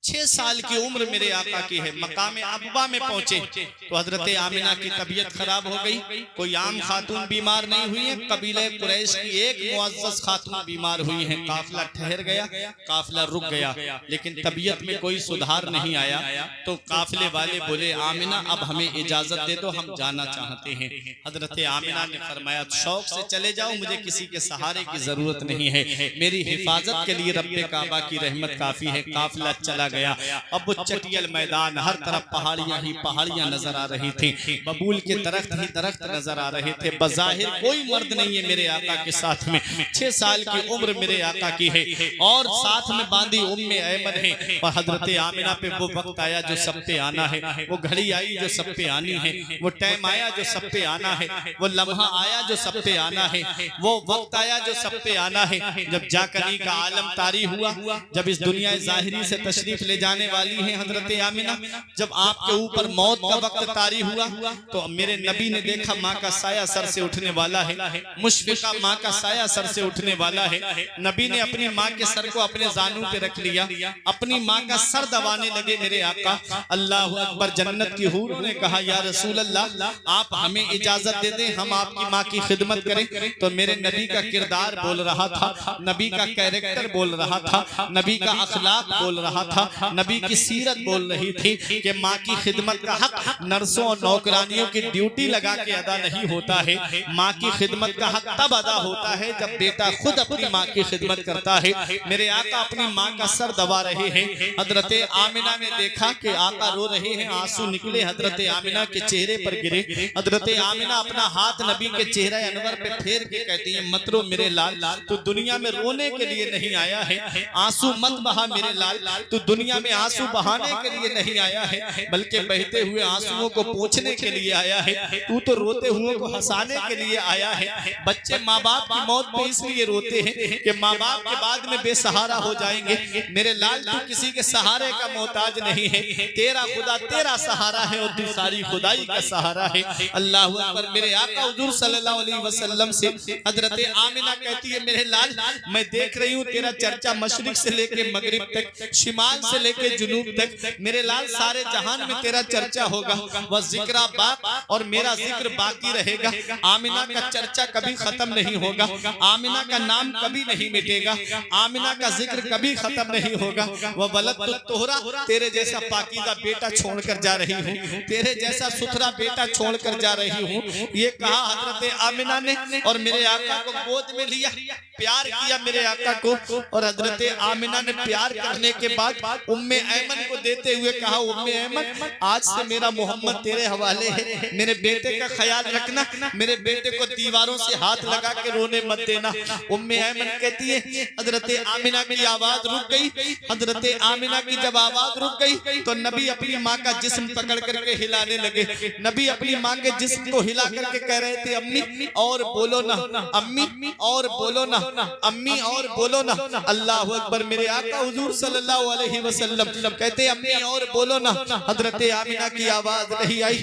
6 साल की उम्र मेरे आका की है, मकामे अबवा में पहुंचे तो हजरत आमिना की तबीयत खराब हो गई। कोई आम खातून बीमार नहीं हुई है, कबीले कुरैश की एक मुअज़्ज़ज़ खातून बीमार हुई है। काफिला ठहर गया, काफिला रुक गया, लेकिन तबीयत में कोई सुधार नहीं आया। तो काफिले वाले बोले आमिना अब हमें इजाजत दे दो, हम जाना चाहते हैं। हजरत आमिना ने फरमाया शौक से चले जाओ, मुझे किसी के सहारे की जरूरत नहीं है, मेरी हिफाजत के लिए रब्बे काबा की रहमत काफी है। काफिला चला गया। अब वो चटियल मैदान, हर तरफ पहाड़ियां ही पहाड़ियां नजर आ रही थी, बबूल के दरख्त ही दरख्त नजर आ रहे थे। बज़ाहिर कोई मर्द नहीं है मेरे आका के साथ में, 6 साल की उम्र मेरे आका की है और साथ में बांधी उम्मे ऐमन है। और हजरत आमिना पे वो वक्त आया जो सब पे आना है, वो घड़ी आई जो सब पे आनी है, वो टाइम आया जो सब पे आना है, वो लम्हा आया जो सब पे आना है, वो वक्त आया जो सब पे आना है। जब जाकनी का आलम तारी हुआ, जब इस दुनिया ज़ाहिरी से तशरीफ ले जाने वाली है हजरत आमिना, जब आपके ऊपर मौत का वक्त तारी हुआ तो मेरे नबी ने देखा माँ का साया सर से उठने वाला है, मुशफिका माँ का साया सर से उठने वाला है। नबी ने अपनी माँ के सर को अपने जानू पे रख लिया, अपनी माँ का सर दबाने लगे मेरे आका। अल्लाह अकबर। जन्नत की हूर ने कहा या रसूल अल्लाह आप हमें इजाजत दे दें, हम आपकी माँ की खिदमत करें। तो मेरे नबी का किरदार बोल रहा था, नबी का कैरेक्टर बोल रहा था, नबी का अखलाक बोल रहा था। नबी की सीरत बोल रही थी कि माँ की खिदमत का हक नर्सों और नौकरानियों की ड्यूटी लगा के अदा नहीं होता है। माँ की खिदमत का हक तब अदा होता है जब बेटा खुद अपनी माँ की खिदमत करता है। मेरे आका अपनी माँ का सर दबा रहे हैं। हजरत आमिना ने देखा कि आका रो रहे हैं, आंसू निकले हजरत आमिना के चेहरे पर गिरे। हजरत आमिना अपना हाथ नबी के चेहरे अनवर पे फेर के कहती है, मत रो मेरे लाल, तू दुनिया में रोने के लिए नहीं आया है। आंसू मत बहा मेरे लाल, तू दुनिया में आंसू बहाने के लिए नहीं आया है, बल्कि बहते हुए आंसुओं को पोंछने के लिए आया है। तू तो रोते हुए को हंसाने के लिए आया है। बच्चे माँ बाप की मौत पे इसलिए रोते हैं कि माँ बाप के बाद में बेसहारा हो जाएंगे। मेरे लाल, तू किसी के सहारे का मोहताज नहीं है। तेरा खुदा तेरा सहारा है और तू सारी खुदाई का सहारा है। अल्लाह अकबर। मेरे आका हुजूर सल्लल्लाहु अलैहि वसल्लम से हजरत आमिना कहती है, मेरे लाल, मैं देख रही हूँ तेरा चर्चा मशरिक से लेके मगरिब तक, शिमाल से लेके जुनूब तक। मेरे लाल, सारे जहान में तेरा चर्चा होगा। वह जिक्र बाप और मेरा जिक्र बाकी रहेगा। आमिना का चर्चा कभी खत्म नहीं होगा। आमिना का नाम कभी नहीं मिटेगा। आमिना का जिक्र कभी खत्म नहीं होगा। वह वलद तोहरा, तेरे जैसा पाकीज़ा बेटा छोड़कर जा रही हूँ, तेरे जैसा सुथरा बेटा छोड़कर जा रही हूँ। ये कहा हजरत आमिना ने और मेरे आका को गोद में लिया, प्यार किया मेरे आका को। और हजरत आमिना ने प्यार करने के बाद उम्मे ऐमन को देते हुए कहा, उम्मे ऐमन, आज से मेरा मोहम्मद तेरे हवाले है। मेरे बेटे का ख्याल रखना, मेरे बेटे को दीवारों से हाथ लगा के रोने मत देना। उम्मे ऐमन कहती है, हजरत आमिना की आवाज रुक गई। हजरत आमिना की जब आवाज रुक गई तो नबी अपनी माँ का जिस्म पकड़ करके हिलाने लगे। नबी अपनी माँ के जिस्म को हिला करके कह रहे थे, अम्मी और बोलो ना, अम्मी और बोलो ना, अम्मी और बोलो ना। अल्लाह अकबर। मेरे आका हुजूर सल्लल्लाहु अलैहि वसल्लम कहते, अम्मी और बोलो ना। हजरत आमिना की आवाज नहीं आई।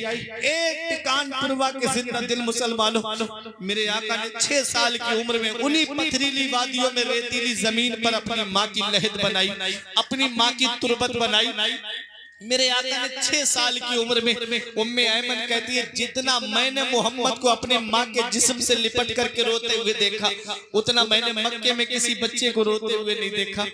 एक कान पुरवा के जिंदा दिल मुसलमानों, मेरे आका ने 6 साल की उम्र में उन्हीं पथरीली वादियों में रेतीली जमीन पर अपनी माँ की लहद बनाई, अपनी माँ की तुरबत बनाई। मेरे आका ने 6 साल की उम्र में, उम्मे ऐमन कहती है, जितना मैंने मोहम्मद को अपने माँ के जिस्म से लिपट करके रोते हुए देखा, उतना मैंने मक्के में किसी बच्चे को रोते हुए नहीं देखा।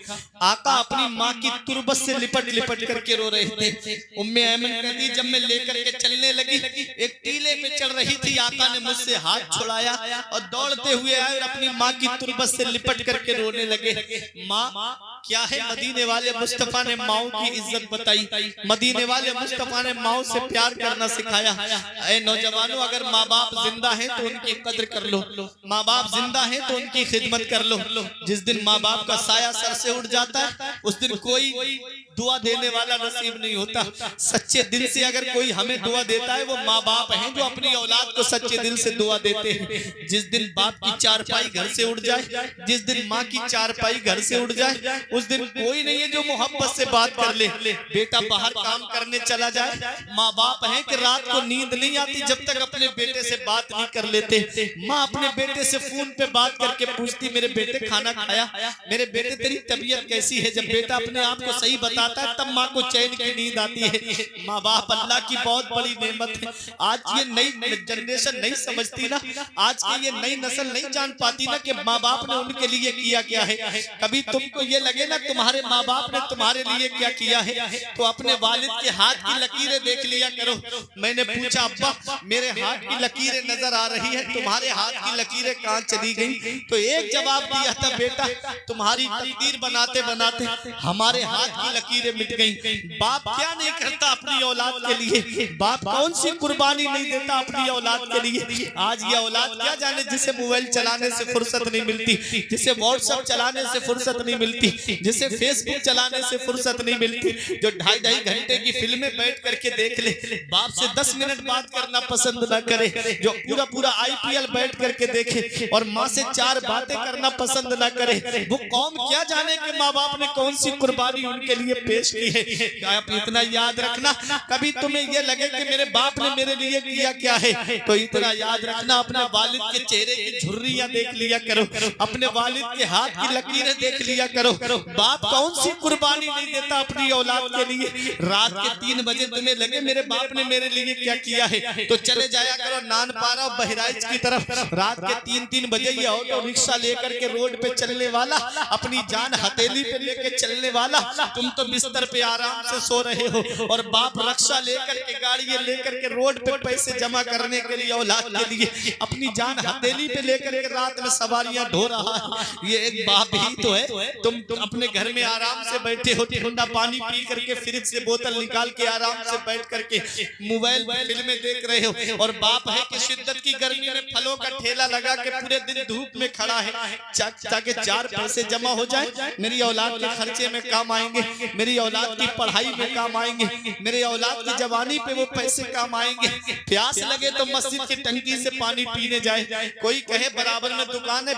आका अपनी माँ की तुरबत से लिपट लिपट करके रो रहे थे। उम्मे ऐमन कहती, जब मैं लेकर के चलने लगी, एक टीले पे चढ़ रही थी, आका ने मुझसे हाथ छुड़ाया और दौड़ते हुए आए और अपनी माँ की तुरबत से लिपट करके रोने लगे। माँ क्या है, मदीने वाले मुस्तफा ने माओ की इज्जत बताई, मदीने वाले मुस्तफा ने माओ से प्यार करना सिखाया। ऐ नौजवानों, अगर माँ बाप जिंदा हैं तो उनकी कद्र कर लो, माँ बाप जिंदा हैं तो उनकी खिदमत कर लो। जिस दिन माँ बाप का साया सर से उठ जाता है, उस दिन कोई दुआ देने वाला नसीब नहीं होता। सच्चे दिल से अगर कोई हमें दुआ देता है, वो माँ बाप हैं जो अपनी औलाद को सच्चे दिल से दुआ देते हैं। जिस दिन बाप की चारपाई घर से उठ जाए, जिस दिन माँ की चारपाई घर से उठ जाए, उस दिन कोई नहीं है जो मोहब्बत से बात कर ले। बेटा बाहर काम करने चला जाए, माँ बाप हैं कि रात को नींद नहीं आती जब तक अपने बेटे से बात नहीं कर लेते। माँ अपने बेटे से फोन पे बात करके पूछती, मेरे बेटे खाना खाया, मेरे बेटे तेरी तबीयत कैसी है। जब बेटा अपने आप को सही बताता है तब माँ को चैन की नींद आती है। माँ बाप अल्लाह की बहुत बड़ी नेमत है। आज ये नई जनरेशन नहीं समझती ना, आज की ये नई नस्ल नहीं जान पाती ना कि माँ बाप ने उनके लिए किया क्या है। कभी तुमको ये लगे ना तुम्हारे माँ बाप ने तुम्हारे लिए क्या किया है, तो अपने वालिद के हाथ की लकीरें देख लिया करो। मैंने पूछा, अब्बा मेरे हाथ की लकीरें नजर आ रही है, तुम्हारे हाथ की लकीरें कहाँ चली गई? तो एक जवाब दिया था, बेटा तुम्हारी तकदीर बनाते बनाते हमारे हाथ की लकीरें मिट गई। बाप क्या नहीं करता अपनी औलाद के लिए, बाप कौन सी कुर्बानी नहीं देता अपनी औलाद के लिए। आज ये औलाद क्या जाने, जिसे मोबाइल चलाने से फुर्सत नहीं मिलती, जिसे व्हाट्सएप चलाने से फुर्सत नहीं मिलती, जिसे फेसबुक चलाने से फुर्सत नहीं मिलती, जो 2.5 घंटे की फिल्में बैठ करके देख ले, बाप से 10 मिनट बात करना पसंद न करे, जो पूरा IPL बैठ करके देखे और माँ से 4 बातें करना पसंद न करे, वो कौम क्या जाने कि माँ बाप ने कौन सी कुर्बानी उनके लिए पेश की है। आप इतना याद रखना, कभी तुम्हें ये लगे कि मेरे बाप ने मेरे लिए किया क्या है, तो इतना याद रखना, अपने वालिद के चेहरे की झुर्रियां देख लिया करो, अपने वालिद के हाथ की लकीरें देख लिया करो। बाप कौन सी कुर्बानी नहीं देता अपनी औलाद के लिए। रात के 3 बजे तुम्हें लगे मेरे बाप ने मेरे लिए क्या किया है, तो चले जाया करो नानपारा बहराइच की तरफ। रात के 3-3 बजे ये ऑटो रिक्शा लेकर के रोड पे चलने वाला, अपनी जान हथेली पे लेके चलने वाला, तुम तो बिस्तर पे आराम से सो रहे हो और बाप रक्षा लेकर के गाड़ी लेकर के रोड पे पैसे जमा करने के लिए औलाद के लिए अपनी जान हथेली पे लेकर के रात में सवारियां ढो रहा है। ये एक बाप ही तो है। तुम अपने घर में आराम से बैठे हो, ठंडा पानी पी करके फ्रिज से बोतल निकाल के आराम से बैठ करके मोबाइल फिल्में देख रहे हो, और बाप है कि शिद्दत की गर्मी में फलों का ठेला लगा के पूरे दिन धूप में खड़ा है ताकि 4 पैसे जमा हो जाए, मेरी औलाद के खर्चे में काम आएंगे, मेरी औलाद की पढ़ाई में काम आएंगे, मेरी औलाद की जवानी पे वो पैसे काम आएंगे। प्यास लगे तो मस्जिद की टंकी से पानी पीने जाए, कोई कहे बराबर में दुकान है,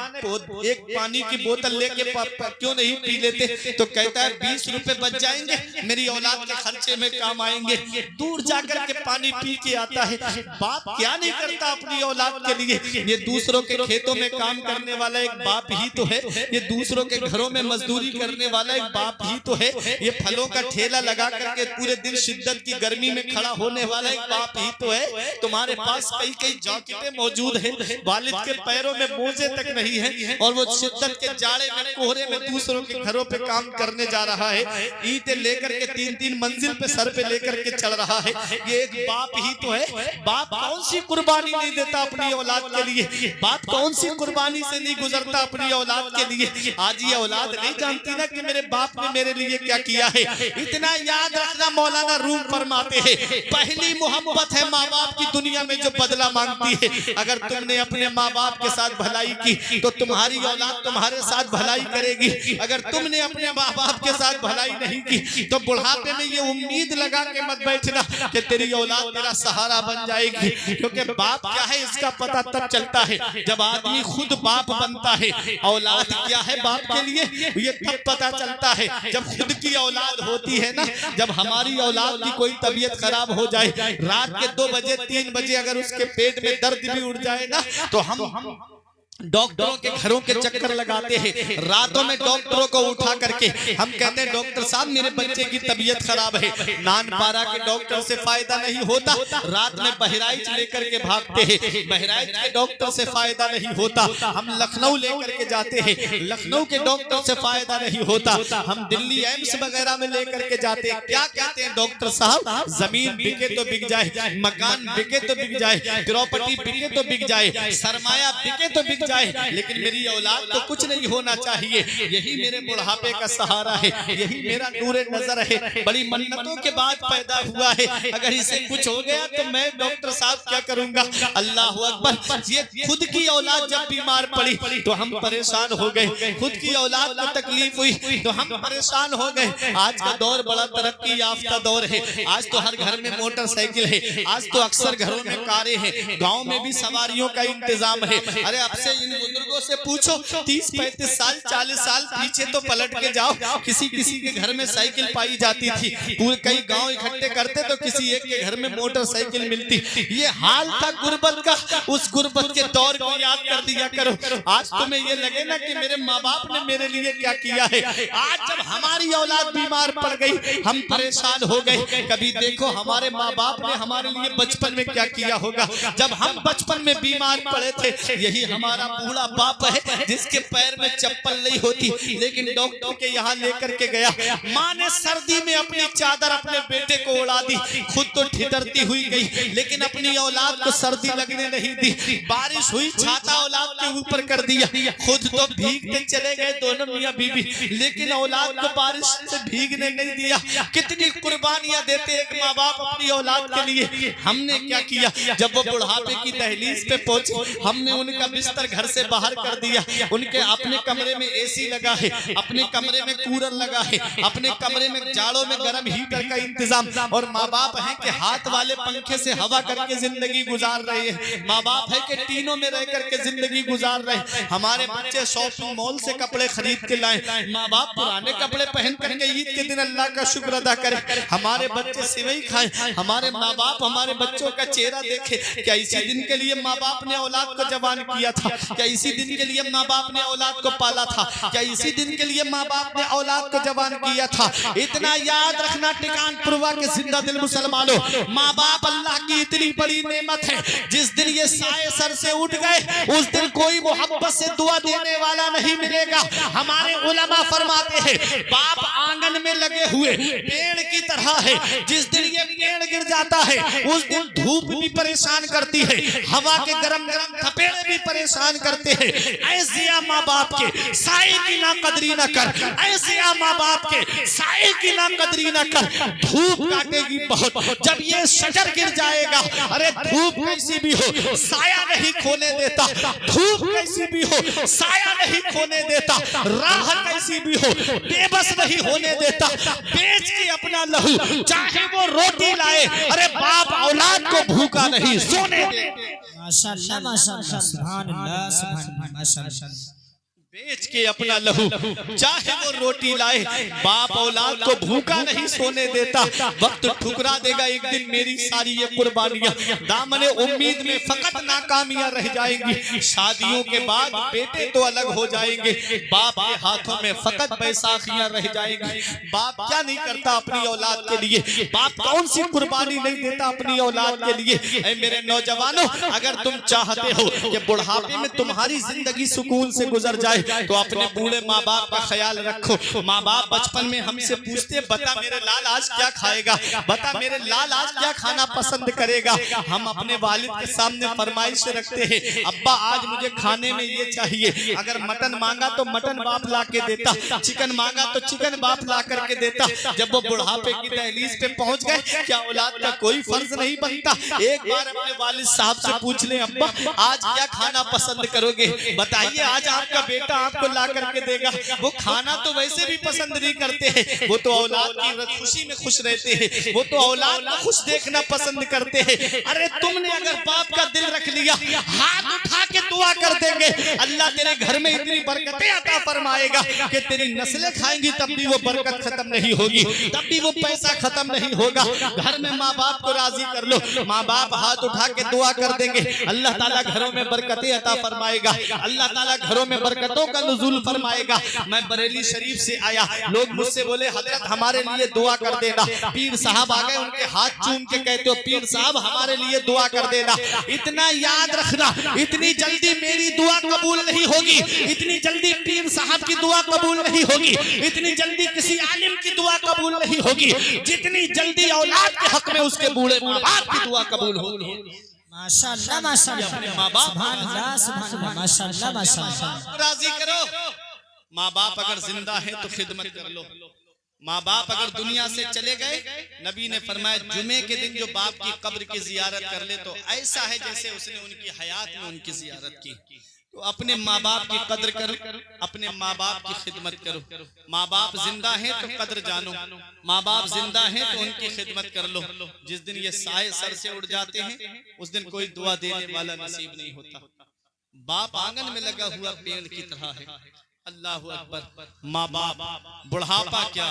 एक पानी की बोतल लेके क्यों नहीं पी लेते, तो कहता है 20 रुपए बच जाएंगे, मेरी औलाद के खर्चे में काम आएंगे। दूर जाकर के पानी पी के आता है। बाप क्या नहीं करता अपनी औलाद के लिए। ये दूसरों के खेतों में काम करने वाला एक बाप ही तो है, ये दूसरों के घरों में मजदूरी करने वाला एक बाप ही तो है, ये फलों का ठेला लगा करके पूरे दिन शिद्दत की गर्मी में खड़ा होने वाला एक बाप ही तो है। तुम्हारे पास कई जैकेटें मौजूद है, वालिद के पैरों में मोजे तक नहीं है, और वो शिद्दत के जाड़े में कोहरे में दूसरों के घरों पे काम करने जा रहा है, ईंटें लेकर के 3-3 मंजिल पे सर पे लेकर के चल रहा है। ये एक बाप ही तो है। बाप कौन सी कुर्बानी नहीं देता अपनी औलाद के लिए, बाप कौन सी कुर्बानी से नहीं गुजरता अपनी औलाद के लिए। आज ये औलाद नहीं जानती ना कि मेरे बाप ने मेरे लिए क्या किया है। इतना याद रखना, मौलाना रूम फरमाते हैं, पहली मोहब्बत है माँ बाप की दुनिया में जो बदला मांगती है। अगर तुमने अपने माँ बाप के साथ भलाई की तो तुम्हारी औलाद तुम्हारे साथ भलाई करेगी। अगर तुमने अपने माँ बाप के साथ भलाई नहीं की तो बुढ़ापे में ये उम्मीद लगा के मत बैठना कि तेरी औलाद तेरा सहारा बन जाएगी, क्योंकि बाप क्या है इसका पता तब चलता है जब आदमी खुद बाप बनता है। औलाद क्या है बाप के लिए ये तब पता चलता है जब खुद की औलाद होती है ना। जब हमारी औलाद की कोई तबीयत खराब हो जाए, रात के 2 बजे 3 बजे अगर उसके पेट में दर्द भी उठ जाए ना, तो हम डॉक्टरों के घरों के चक्कर लगाते हैं। रातों में डॉक्टरों को उठा करके हम कहते हैं डॉक्टर साहब मेरे बच्चे की तबीयत खराब है। नानपारा के डॉक्टर से फायदा नहीं होता, रात में बहराइच लेकर के भागते हैं, बहराइच के डॉक्टर से फायदा नहीं होता, हम लखनऊ लेकर के जाते हैं, लखनऊ के डॉक्टर से फायदा नहीं होता, हम दिल्ली एम्स वगैरह में लेकर के जाते हैं। क्या कहते हैं डॉक्टर साहब, जमीन बिके तो बिक जाए, मकान बिके तो बिक जाए, प्रॉपर्टी बिके तो बिक जाए, सरमाया बिके तो बिक जाए, लेकिन मेरी औलाद को कुछ नहीं होना चाहिए। यही मेरे बुढ़ापे का सहारा है, यही मेरा नूरे नजर है, बड़ी मन्नतों के बाद पैदा हुआ है। अगर इसे कुछ हो गया तो मैं डॉक्टर साहब क्या करूंगा। अल्लाह अकबर। ये खुद की औलाद जब बीमार पड़ी तो हम परेशान हो गए, खुद की औलाद को तकलीफ हुई तो हम परेशान हो गए। आज का दौर बड़ा तरक्की याफ्ता दौर है, आज तो हर घर में मोटरसाइकिल है, आज तो अक्सर घरों में कारें हैं, गाँव में भी सवारियों का इंतजाम है। अरे अब से इन बुजुर्गों से पूछो 30-35 साल 40 साल पीछे तो पलट के जाओ, किसी के घर में साइकिल पाई जाती थी, पूरे कई गांव इकट्ठे करते तो किसी एक के घर में मोटरसाइकिल मिलती। ये हाल था गुर्बत का, उस गुर्बत के दौर को याद कर दिया करो। आज तुम्हें ये लगे ना कि मेरे माँ बाप ने मेरे लिए क्या किया है। आज जब हमारी औलाद बीमार पड़ गई हम परेशान हो गए। कभी देखो हमारे माँ बाप ने हमारे लिए बचपन में क्या किया होगा। जब हम बचपन में बीमार पड़े थे, यही हमारा बूढ़ा बाप है जिसके पैर में चप्पल नहीं होती, लेकिन डॉक्टर के यहाँ लेकर के गया। माँ ने सर्दी में अपनी चादर अपने बेटे को उड़ा दी, खुद तो ठिठुरती हुई गई, लेकिन अपनी औलाद को सर्दी लगने नहीं दी। बारिश हुई, छाता औलाद के ऊपर कर दिया, खुद तो भीगते चले गए दोनों मियां बीवी, लेकिन औलाद को बारिश से भीगने नहीं दिया। कितनी कुर्बानियां देते एक माँ बाप अपनी औलाद के लिए। हमने क्या किया, जब वो बुढ़ापे की दहलीज पे पहुंचे हमने उनका बिस्तर घर से बाहर कर दिया। उनके अपने कमरे में एसी लगा है, अपने कमरे में कूलर लगा है, अपने कमरे में जाड़ों में गर्म हीटर का इंतजाम, और माँ बाप है कि हाथ वाले पंखे से हवा करके जिंदगी गुजार रहे हैं। माँ बाप है कि टीनों में रह करके जिंदगी गुजार रहे हैं। हमारे बच्चे शॉपिंग मॉल से कपड़े खरीद के लाए, माँ बाप पुराने कपड़े पहन करके ईद के दिन अल्लाह का शुक्र अदा करें। हमारे बच्चे सिवई खाएं, हमारे माँ बाप हमारे बच्चों का चेहरा देखे। क्या इसी दिन के लिए माँ बाप ने औलाद को जवान किया था। क्या इसी दिन के लिए माँ बाप ने औलाद को पाला था? क्या इसी दिन के लिए माँ बाप ने औलाद को जवान किया था? इतना याद रखना टिकान पुरवा के जिंदा दिल मुसलमानों, माँ बाप अल्लाह की इतनी बड़ी नेमत है। जिस दिन ये साए सर से उठ गए उस दिन कोई मोहब्बत से दुआ देने वाला नहीं मिलेगा। हमारे उलमा फरमाते हैं बाप आंगन में लगे हुए पेड़ की तरह है। जिस दिन ये पेड़ गिर जाता है उस दिन धूप भी परेशान करती है, हवा के गरम गरम थपेड़े भी परेशान करते हैं। ऐसे माँ बाप के साए की ना कदरी न कर, ऐसे माँ बाप के साए की ना कदरी न कर। धूप काटेगी बहुत जब ये शजर गिर जाएगा। अरे धूप कैसी भी हो साया नहीं खोने देता, धूप कैसी भी हो साया नहीं खोने देता, राह कैसी भी हो बेबस नहीं होने देता। बेच के अपना लहू चाहे वो रोटी लाए, अरे बाप औलाद को भूखा नहीं सोने दे। माशाअल्लाह माशाअल्लाह सुभान अल्लाह सुभान अल्लाह माशाअल्लाह। बेच के अपना लहू चाहे वो रोटी लाए, बाप औलाद को भूखा नहीं सोने देता। वक्त ठुकरा देगा एक दिन मेरी सारी ये कुर्बानियां, दामने उम्मीद में फकत नाकामियां रह जाएंगी। शादियों के बाद बेटे तो अलग हो जाएंगे, बाप के हाथों में फकत बैसाखियां रह जाएंगी। बाप क्या नहीं करता अपनी औलाद के लिए, बाप कौन सी कुर्बानी नहीं देता अपनी औलाद के लिए। ऐ मेरे नौजवानों, अगर तुम चाहते हो कि बुढ़ापे में तुम्हारी जिंदगी सुकून से गुजर जाए तो अपने बूढ़े माँ बाप का ख्याल रखो। माँ बाप बचपन में हमसे पूछते बता मेरे लाल आज क्या खाएगा, बता मेरे लाल आज क्या खाना पसंद करेगा। हम अपने वालिद के सामने फरमाइश रखते हैं अब्बा आज मुझे खाने में ये चाहिए। अगर मटन मांगा तो मटन बाप ला के देता, चिकन मांगा तो चिकन बाप ला करके देता। जब वो बुढ़ापे की दहलीज पे पहुंच गए क्या औलाद का कोई फर्ज नहीं बनता? एक बार अपने वालिद साहब से पूछ ले अब्बा आज क्या खाना पसंद करोगे, बताइए आज आपका बेटा आपको ला करके देगा। वो खाना तो वैसे भी पसंद नहीं करते हैं, वो तो औलाद की खुशी में खुश रहते हैं, वो तो औलाद को खुश देखना पसंद करते हैं। अरे तुमने अगर बाप का दिल रख लिया हाथ उठा के दुआ कर देंगे, अल्लाह तेरे घर में इतनी बरकतें अता फरमाएगा कि तेरी नस्लें खाएंगी तब भी वो बरकत खत्म नहीं होगी, तब भी वो पैसा खत्म नहीं होगा। घर में माँ बाप को राजी कर लो, माँ बाप हाथ उठा के दुआ कर देंगे, अल्लाह ताला घरों में बरकतें अता फरमाएगा, अल्लाह ताला घरों में बरकतों का नुज़ूल फरमाएगा। मैं बरेली शरीफ से आया, लोग मुझसे बोले हजरत हमारे लिए दुआ कर देना। पीर साहब आ गए, उनके हाथ चूम के कहते हो पीर साहब हमारे लिए दुआ कर देना। इतना याद रखना इतनी जल्दी मेरी दुआ कबूल नहीं होगी, इतनी जल्दी पीर साहब की दुआ कबूल नहीं होगी, इतनी जल्दी किसी आलिम की दुआ कबूल नहीं होगी, जितनी जल्दी औलाद के हक में उसके बूढ़े माँ बाप की दुआ कबूल होगी। माशाअल्लाह माशाअल्लाह अपने माँ बाप सुभान अल्लाह सुभान अल्लाह माशाअल्लाह माशाअल्लाह। राजी करो। माँ बाप अगर जिंदा है तो खिदमत कर लो, माँ बाप अगर दुनिया से चले गए, नबी ने फरमाया जुमे के दिन जो बाप की कब्र की जियारत कर ले तो ऐसा है जैसे उसने उनकी हयात में उनकी जियारत की। तो अपने माँ बाप की कद्र करो, अपने माँ बाप की खिदमत करो। माँ बाप जिंदा हैं तो कद्र जानो, माँ बाप जिंदा हैं तो उनकी खिदमत कर लो। जिस दिन ये साए सर से उड़ जाते हैं उस दिन कोई दुआ देने वाला नसीब नहीं होता। बाप आंगन में लगा हुआ पेड़ की तरह है। अल्लाह अकबर। माँ बाप बुढ़ापा क्या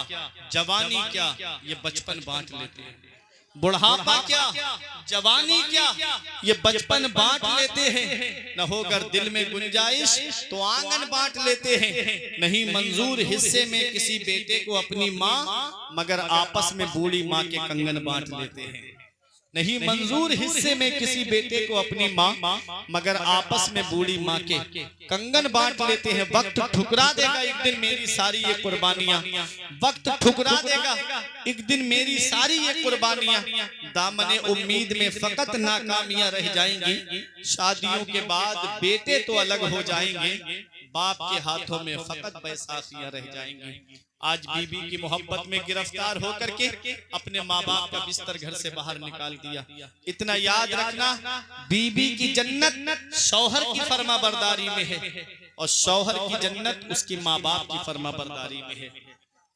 जवानी क्या ये बचपन बांट लेते हैं, बुढ़ापा क्या जवानी क्या ये बचपन बांट लेते हैं। न होकर दिल में गुंजाइश तो आंगन बांट लेते हैं। नहीं मंजूर हिस्से में किसी बेटे को अपनी माँ, मगर आपस में बूढ़ी माँ के कंगन बांट लेते हैं। नहीं मंजूर हिस्से में किसी बेटे को अपनी माँ, मगर आपस में बूढ़ी माँ के कंगन बांट लेते हैं। वक्त ठुकरा देगा एक दिन मेरी सारी ये कुर्बानियां, वक्त ठुकरा देगा एक दिन मेरी सारी ये कुर्बानियां। दामने उम्मीद में फकत नाकामियां रह जाएंगी। शादियों के बाद बेटे तो अलग हो जाएंगे, बाप के हाथों में फकत बैसाखियां रह जाएंगी। आज बीबी की मोहब्बत में गिरफ्तार होकर के अपने माँ बाप का बिस्तर घर से बाहर निकाल दिया। इतना याद रखना बीबी की जन्नत शौहर की फर्मा बरदारी में है और शौहर की जन्नत उसकी माँ बाप की फर्मा बरदारी में है।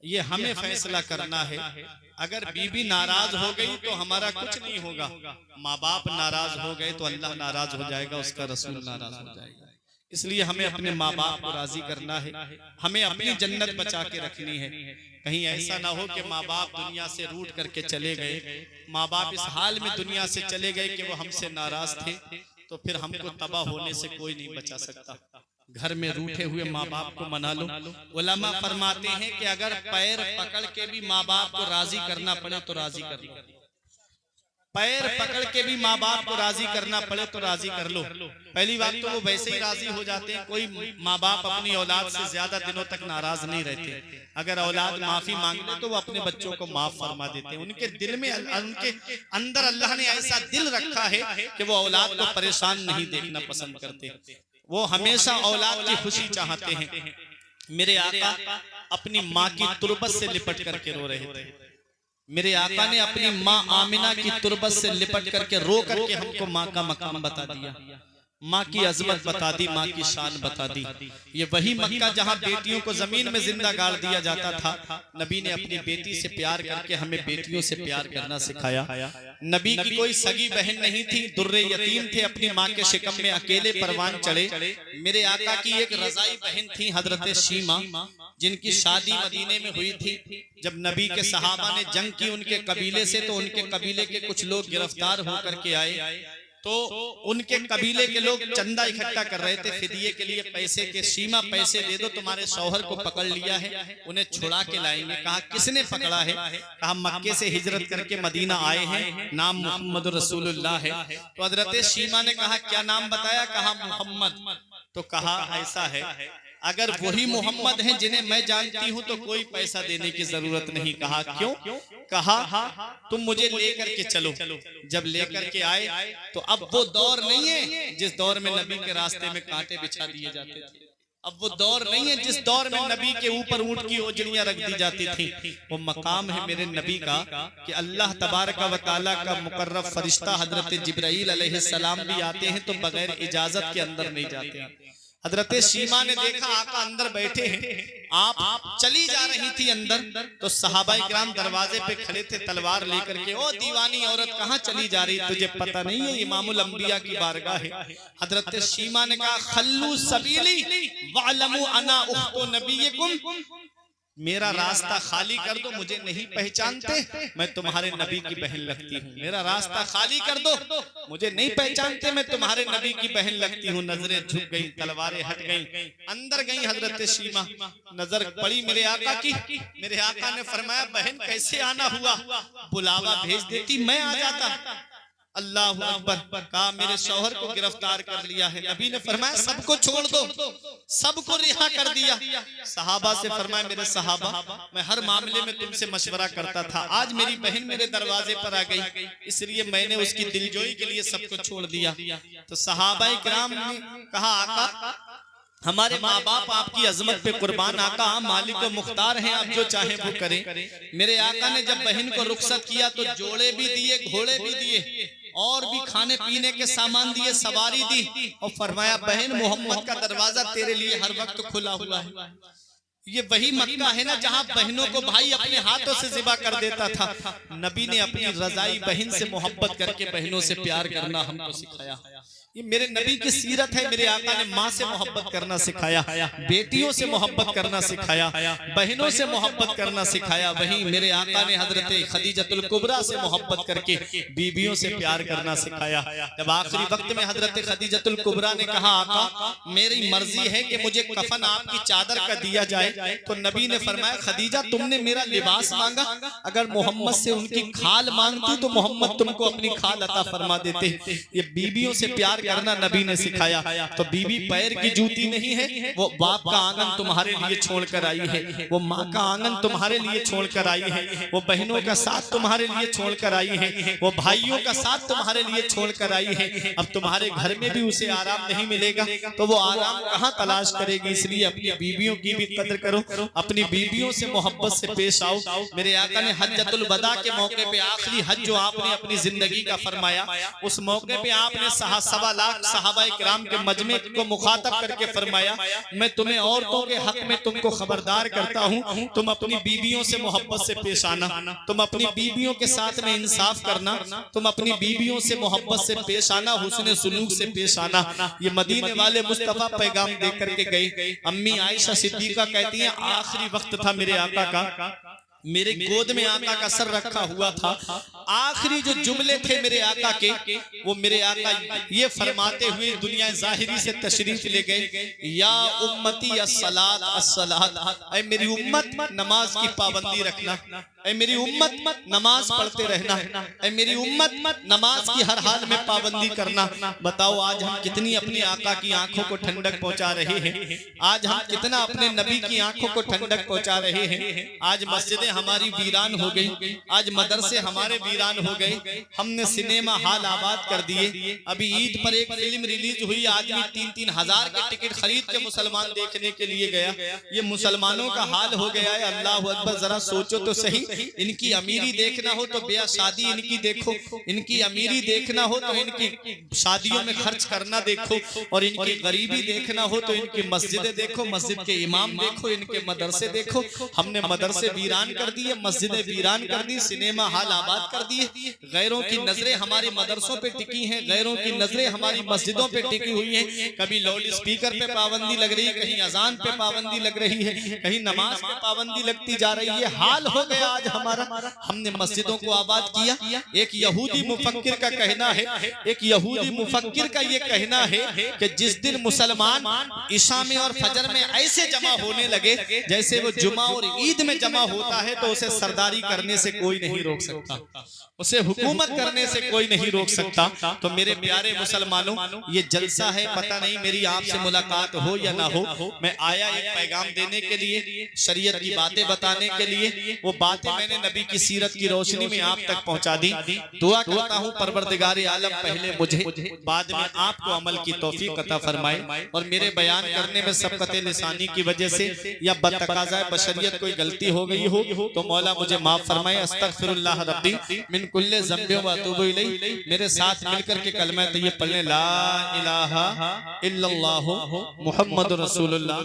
ये हमें फैसला करना है। अगर बीबी नाराज हो गई तो हमारा कुछ नहीं होगा, माँ बाप नाराज हो गए तो अल्लाह नाराज हो जाएगा, उसका रसूल नाराज हो जाएगा। इसलिए हमें अपने माँ बाप को राजी करना है, हमें अपनी जन्नत बचा के रखनी है। कहीं ऐसा ना हो कि माँ बाप दुनिया से रूठ करके चले गए, माँ बाप इस हाल में दुनिया से चले गए कि वो हमसे नाराज थे, तो फिर हमको तबाह होने से कोई नहीं बचा सकता। घर में रूठे हुए माँ बाप को मना लो। उलमा फरमाते हैं कि अगर पैर पकड़ के भी माँ बाप को राजी करना पड़े तो राजी कर लो। पैर पकड़ के भी माँ बाप को राजी करना पड़े तो राजी कर लो। पहली बात तो वो वैसे ही राजी हो जाते हैं। कोई माँ बाप अपनी औलाद से ज्यादा दिनों तक नाराज नहीं रहते। अगर औलाद माफी मांग ले तो वो अपने बच्चों को माफ फरमा देते हैं। उनके दिल में, उनके अंदर अल्लाह ने ऐसा दिल रखा है कि वो औलाद को परेशान नहीं देखना पसंद करते। वो हमेशा औलाद की खुशी चाहते हैं। मेरे आका अपनी माँ की तुरबत से लिपट करके रो रहे थे। मेरे आका ने अपनी माँ आमिना की तुरबत से लिपट करके रो करके हमको माँ का मकाम बता दिया, माँ की अजमत बता दी, माँ की शान बता दी। ये वही मक्का जहाँ बेटियों को जमीन में जिंदा गाड़ दिया जाता था। नबी ने अपनी बेटी से प्यार करके हमें बेटियों से प्यार करना सिखाया। नबी की कोई सगी बहन नहीं थी, दुर्रे यतीम थे, अपनी माँ के शिकम में अकेले परवान चढ़े। मेरे आका की एक रजाई बहन थी हजरत शीमा, जिनकी शादी मदीने में हुई थी। जब नबी के सहाबा ने जंग की उनके कबीले से, तो उनके कबीले के कुछ लोग गिरफ्तार होकर के आए। तो उनके कबीले के लोग चंदा इकट्ठा कर रहे थे फिदिये के लिए, पैसे के। शीमा पैसे दे दो, तुम्हारे शौहर को पकड़ लिया है, उन्हें छुड़ा के लाएंगे। कहा किसने पकड़ा है? कहा मक्के से हिजरत करके मदीना आए हैं, नाम मोहम्मद रसूलुल्लाह है। तो हजरत शीमा ने कहा क्या नाम बताया? कहा मोहम्मद। तो कहा ऐसा है, अगर वही मोहम्मद हैं जिन्हें मैं जानती हूं तो कोई पैसा देने की जरूरत नहीं। कहा क्यों? कहा तुम मुझे लेकर के चलो। जब लेकर के आए तो अब वो दौर नहीं है जिस दौर में नबी के रास्ते में कांटे बिछा दिए जाते थे। अब वो दौर नहीं है जिस दौर में नबी के ऊपर ऊंट की ओजड़ियां रख दी जाती थी। वो मकाम है मेरे नबी का कि अल्लाह तबारक व तआला का मुकर्रब फरिश्ता हजरत जिब्राईल अलैहिस्सलाम भी आते हैं तो बगैर इजाजत के अंदर नहीं जाते। हजरत शीमा ने देखा आका अंदर बैठे हैं, आप चली जा रही थी अंदर, तो सहाबाए किराम दरवाजे पे खड़े थे तलवार लेकर के। ओ दीवानी औरत कहाँ चली जा रही, तुझे पता नहीं है इमामुल अंबिया की बारगाह है। हजरत शीमा ने कहा खल्लू सबीली वअलमू अना उख्तु नबीयकुम, मेरा रास्ता खाली कर दो, मुझे नहीं पहचानते, मैं तुम्हारे नबी की बहन लगती हूँ। मेरा रास्ता खाली कर दो, मुझे नहीं पहचानते, मैं तुम्हारे नबी की बहन लगती हूँ। नजरें झुक गई, तलवारें हट गईं, अंदर गई हजरत शीमा। नजर पड़ी मेरे आका की। मेरे आका ने फरमाया बहन कैसे आना हुआ, बुलावा भेज देती मैं आ जाता। अल्लाह अकबर। कहा मेरे शौहर को गिरफ्तार कर लिया है। नबी ने फरमाया सबको छोड़ दो, सबको रिहा कर दिया। सहाबा से फरमाया मेरे सहाबा, मैं हर मामले में तुमसे मशवरा करता था, आज मेरी बहन मेरे दरवाजे पर आ गई, इसलिए मैंने उसकी दिलजोई के लिए सबको छोड़ दिया। तो सहाबाए किराम ने कहा आका हमारे माँ बाप आपकी अजमत पे कुर्बान, आका हम मालिक व मुख्तार हैं, आप जो चाहे वो करें। मेरे आका ने जब बहन को रुखसत किया तो जोड़े भी दिए, घोड़े भी दिए, और भी खाने पीने के सामान दिए, सवारी दी, और फरमाया बहन मोहम्मद का दरवाजा तेरे लिए हर वक्त खुला हुआ है। ये वही मक्का है ना जहाँ बहनों को भाई अपने हाथों से ज़िबा कर देता था। नबी ने अपनी रजाई बहन से मोहब्बत करके बहनों से प्यार करना हमको सिखाया। ये मेरे नबी की सीरत है। मेरे आका ने माँ से मोहब्बत करना सिखाया, बेटियों से मोहब्बत करना सिखाया, बहनों से मोहब्बत करना सिखाया। वहीं मेरे आका ने हजरत खदीजतुल कुबरा से मोहब्बत करके बीबियों से प्यार करना सिखाया। जब आखिरी वक्त में हजरत खदीजतुल कुबरा ने कहा आका मेरी मर्जी है कि मुझे कफन आपकी चादर का दिया जाए, तो नबी ने फरमाया खदीजा तुमने मेरा लिबास मांगा, अगर मोहम्मद से उनकी खाल मांगती तो मोहम्मद तुमको अपनी खाल अता फरमा देते। ये बीबियों से प्यार करना नबी ने सिखाया। तो बीबी पैर की जूती नहीं है, वो बाप का आंगन तुम्हारे लिए छोड़कर आई है, वो माँ का आंगन तुम्हारे लिए छोड़कर आई है, वो बहनों का साथ तुम्हारे लिए छोड़कर आई है, वो भाइयों का साथ तुम्हारे लिए छोड़कर आई है। अब तुम्हारे घर में भी उसे आराम नहीं मिलेगा तो वो आराम कहाँ तलाश करेगी। इसलिए अपनी बीबियों की भी कदर करो, अपनी बीबियों से मोहब्बत से पेश आओ। मेरे आका ने हज्जतुल वदा के मौके पे, आखिरी हज जो आपने अपनी जिंदगी का फरमाया, उस मौके पे आपने 1.25 लाख सहाबाए किराम के मजमे को मुखातब करके फरमाया मैं तुम्हें औरतों के हक में तुमको खबरदार करता हूँ, तुम अपनी बीबियों से मोहब्बत से पेश आना, तुम अपनी बीबियों के साथ में इंसाफ करना, तुम अपनी बीबियों से मोहब्बत से पेश आना, हुस्न सुलूक से पेश आना। ये मदीने वाले मुस्तफा पैगाम दे करके गए। अम्मी आयशा सिद्दीका कहती हैं आखिरी वक्त था मेरे आका का, मेरे गोद में आका का सर रखा हुआ था, आखिरी जो जुमले थे मेरे आका के, वो मेरे आका ये फरमाते हुए दुनिया ज़ाहिरी से तशरीफ ले गए, या उम्मती अस्सलात अस्सलात, ऐ मेरी उम्मत नमाज की पाबंदी रखना, ऐ मेरी उम्मत नमाज पढ़ते रहना, ऐ मेरी उम्मत नमाज की हर हाल में पाबंदी करना। बताओ आज हम कितनी अपनी आका की आंखों को ठंडक पहुंचा रहे हैं, आज हम कितना अपने नबी की आंखों को ठंडक पहुंचा रहे हैं। आज मस्जिदें हमारी वीरान हो गई, आज मदरसे हमारे वीरान हो गए, हमने सिनेमा हॉल आबाद कर दिए। अभी ईद पर एक फिल्म रिलीज हुई, आदमी 3-3 हजार के टिकट खरीद के मुसलमान देखने के लिए गया। ये मुसलमानों का हाल हो गया है। अल्लाह अकबर, जरा सोचो तो सही, इनकी अमीरी देखना हो तो ब्याह शादी इनकी देखो, इनकी अमीरी देखना हो तो इनकी शादियों में खर्च करना देखो, और इनकी गरीबी देखना हो तो इनकी मस्जिदें देखो, मस्जिद के इमाम देखो, इनके मदरसे देखो। हमने मदरसे वीरान कर दिए, मस्जिदें वीरान कर दी, सिनेमा हॉल आबाद कर दिए। गैरों की नजरें हमारे मदरसों पे टिकी हैं, गैरों की नजरें हमारी मस्जिदों पे टिकी हुई हैं। कभी लाउड स्पीकर पे पाबंदी लग रही है, कहीं अजान पे पाबंदी लग रही है, कहीं नमाज पे पाबंदी लगती जा रही है। हाल हो गया आज हमारा। हमने मस्जिदों को आबाद किया। एक यहूदी मुफक्किर का कहना है, एक यहूदी मुफक्किर का ये कहना है कि जिस दिन मुसलमान ईशा में और फजर में ऐसे जमा होने लगे जैसे वो जुमा और ईद में जमा होता है, तो उसे सरदारी करने से कोई नहीं रोक सकता, उसे हुकूमत करने से कोई नहीं रोक सकता। तो मेरे प्यारे मुसलमानों, ये जलसा है, पता नहीं मेरी आपसे मुलाकात हो या ना हो, मैं आया एक पैगाम देने के लिए, शरीयत की बातें बताने के लिए। वो बातें मैंने नबी की सीरत की रोशनी में आप तक पहुंचा दी। दुआ करता हूँ परवरदिगार आलम पहले मुझे, बाद में आपको अमल की तौफीक अता फरमाए, और मेरे बयान करने में सबकत लिसानी की वजह से या बतकाज़ा बशरियत कोई गलती हो गई हो तो मौला मुझे माफ फरमाए। अस्तगफिरुल्लाह रब्बी मिन कुल्ले ज़ंबि व अतूबु इलैहि। मेरे साथ मिलकर के कलमा तैयब पढ़ने, ला इलाहा इल्लल्लाहु मुहम्मदुर रसूलुल्लाह।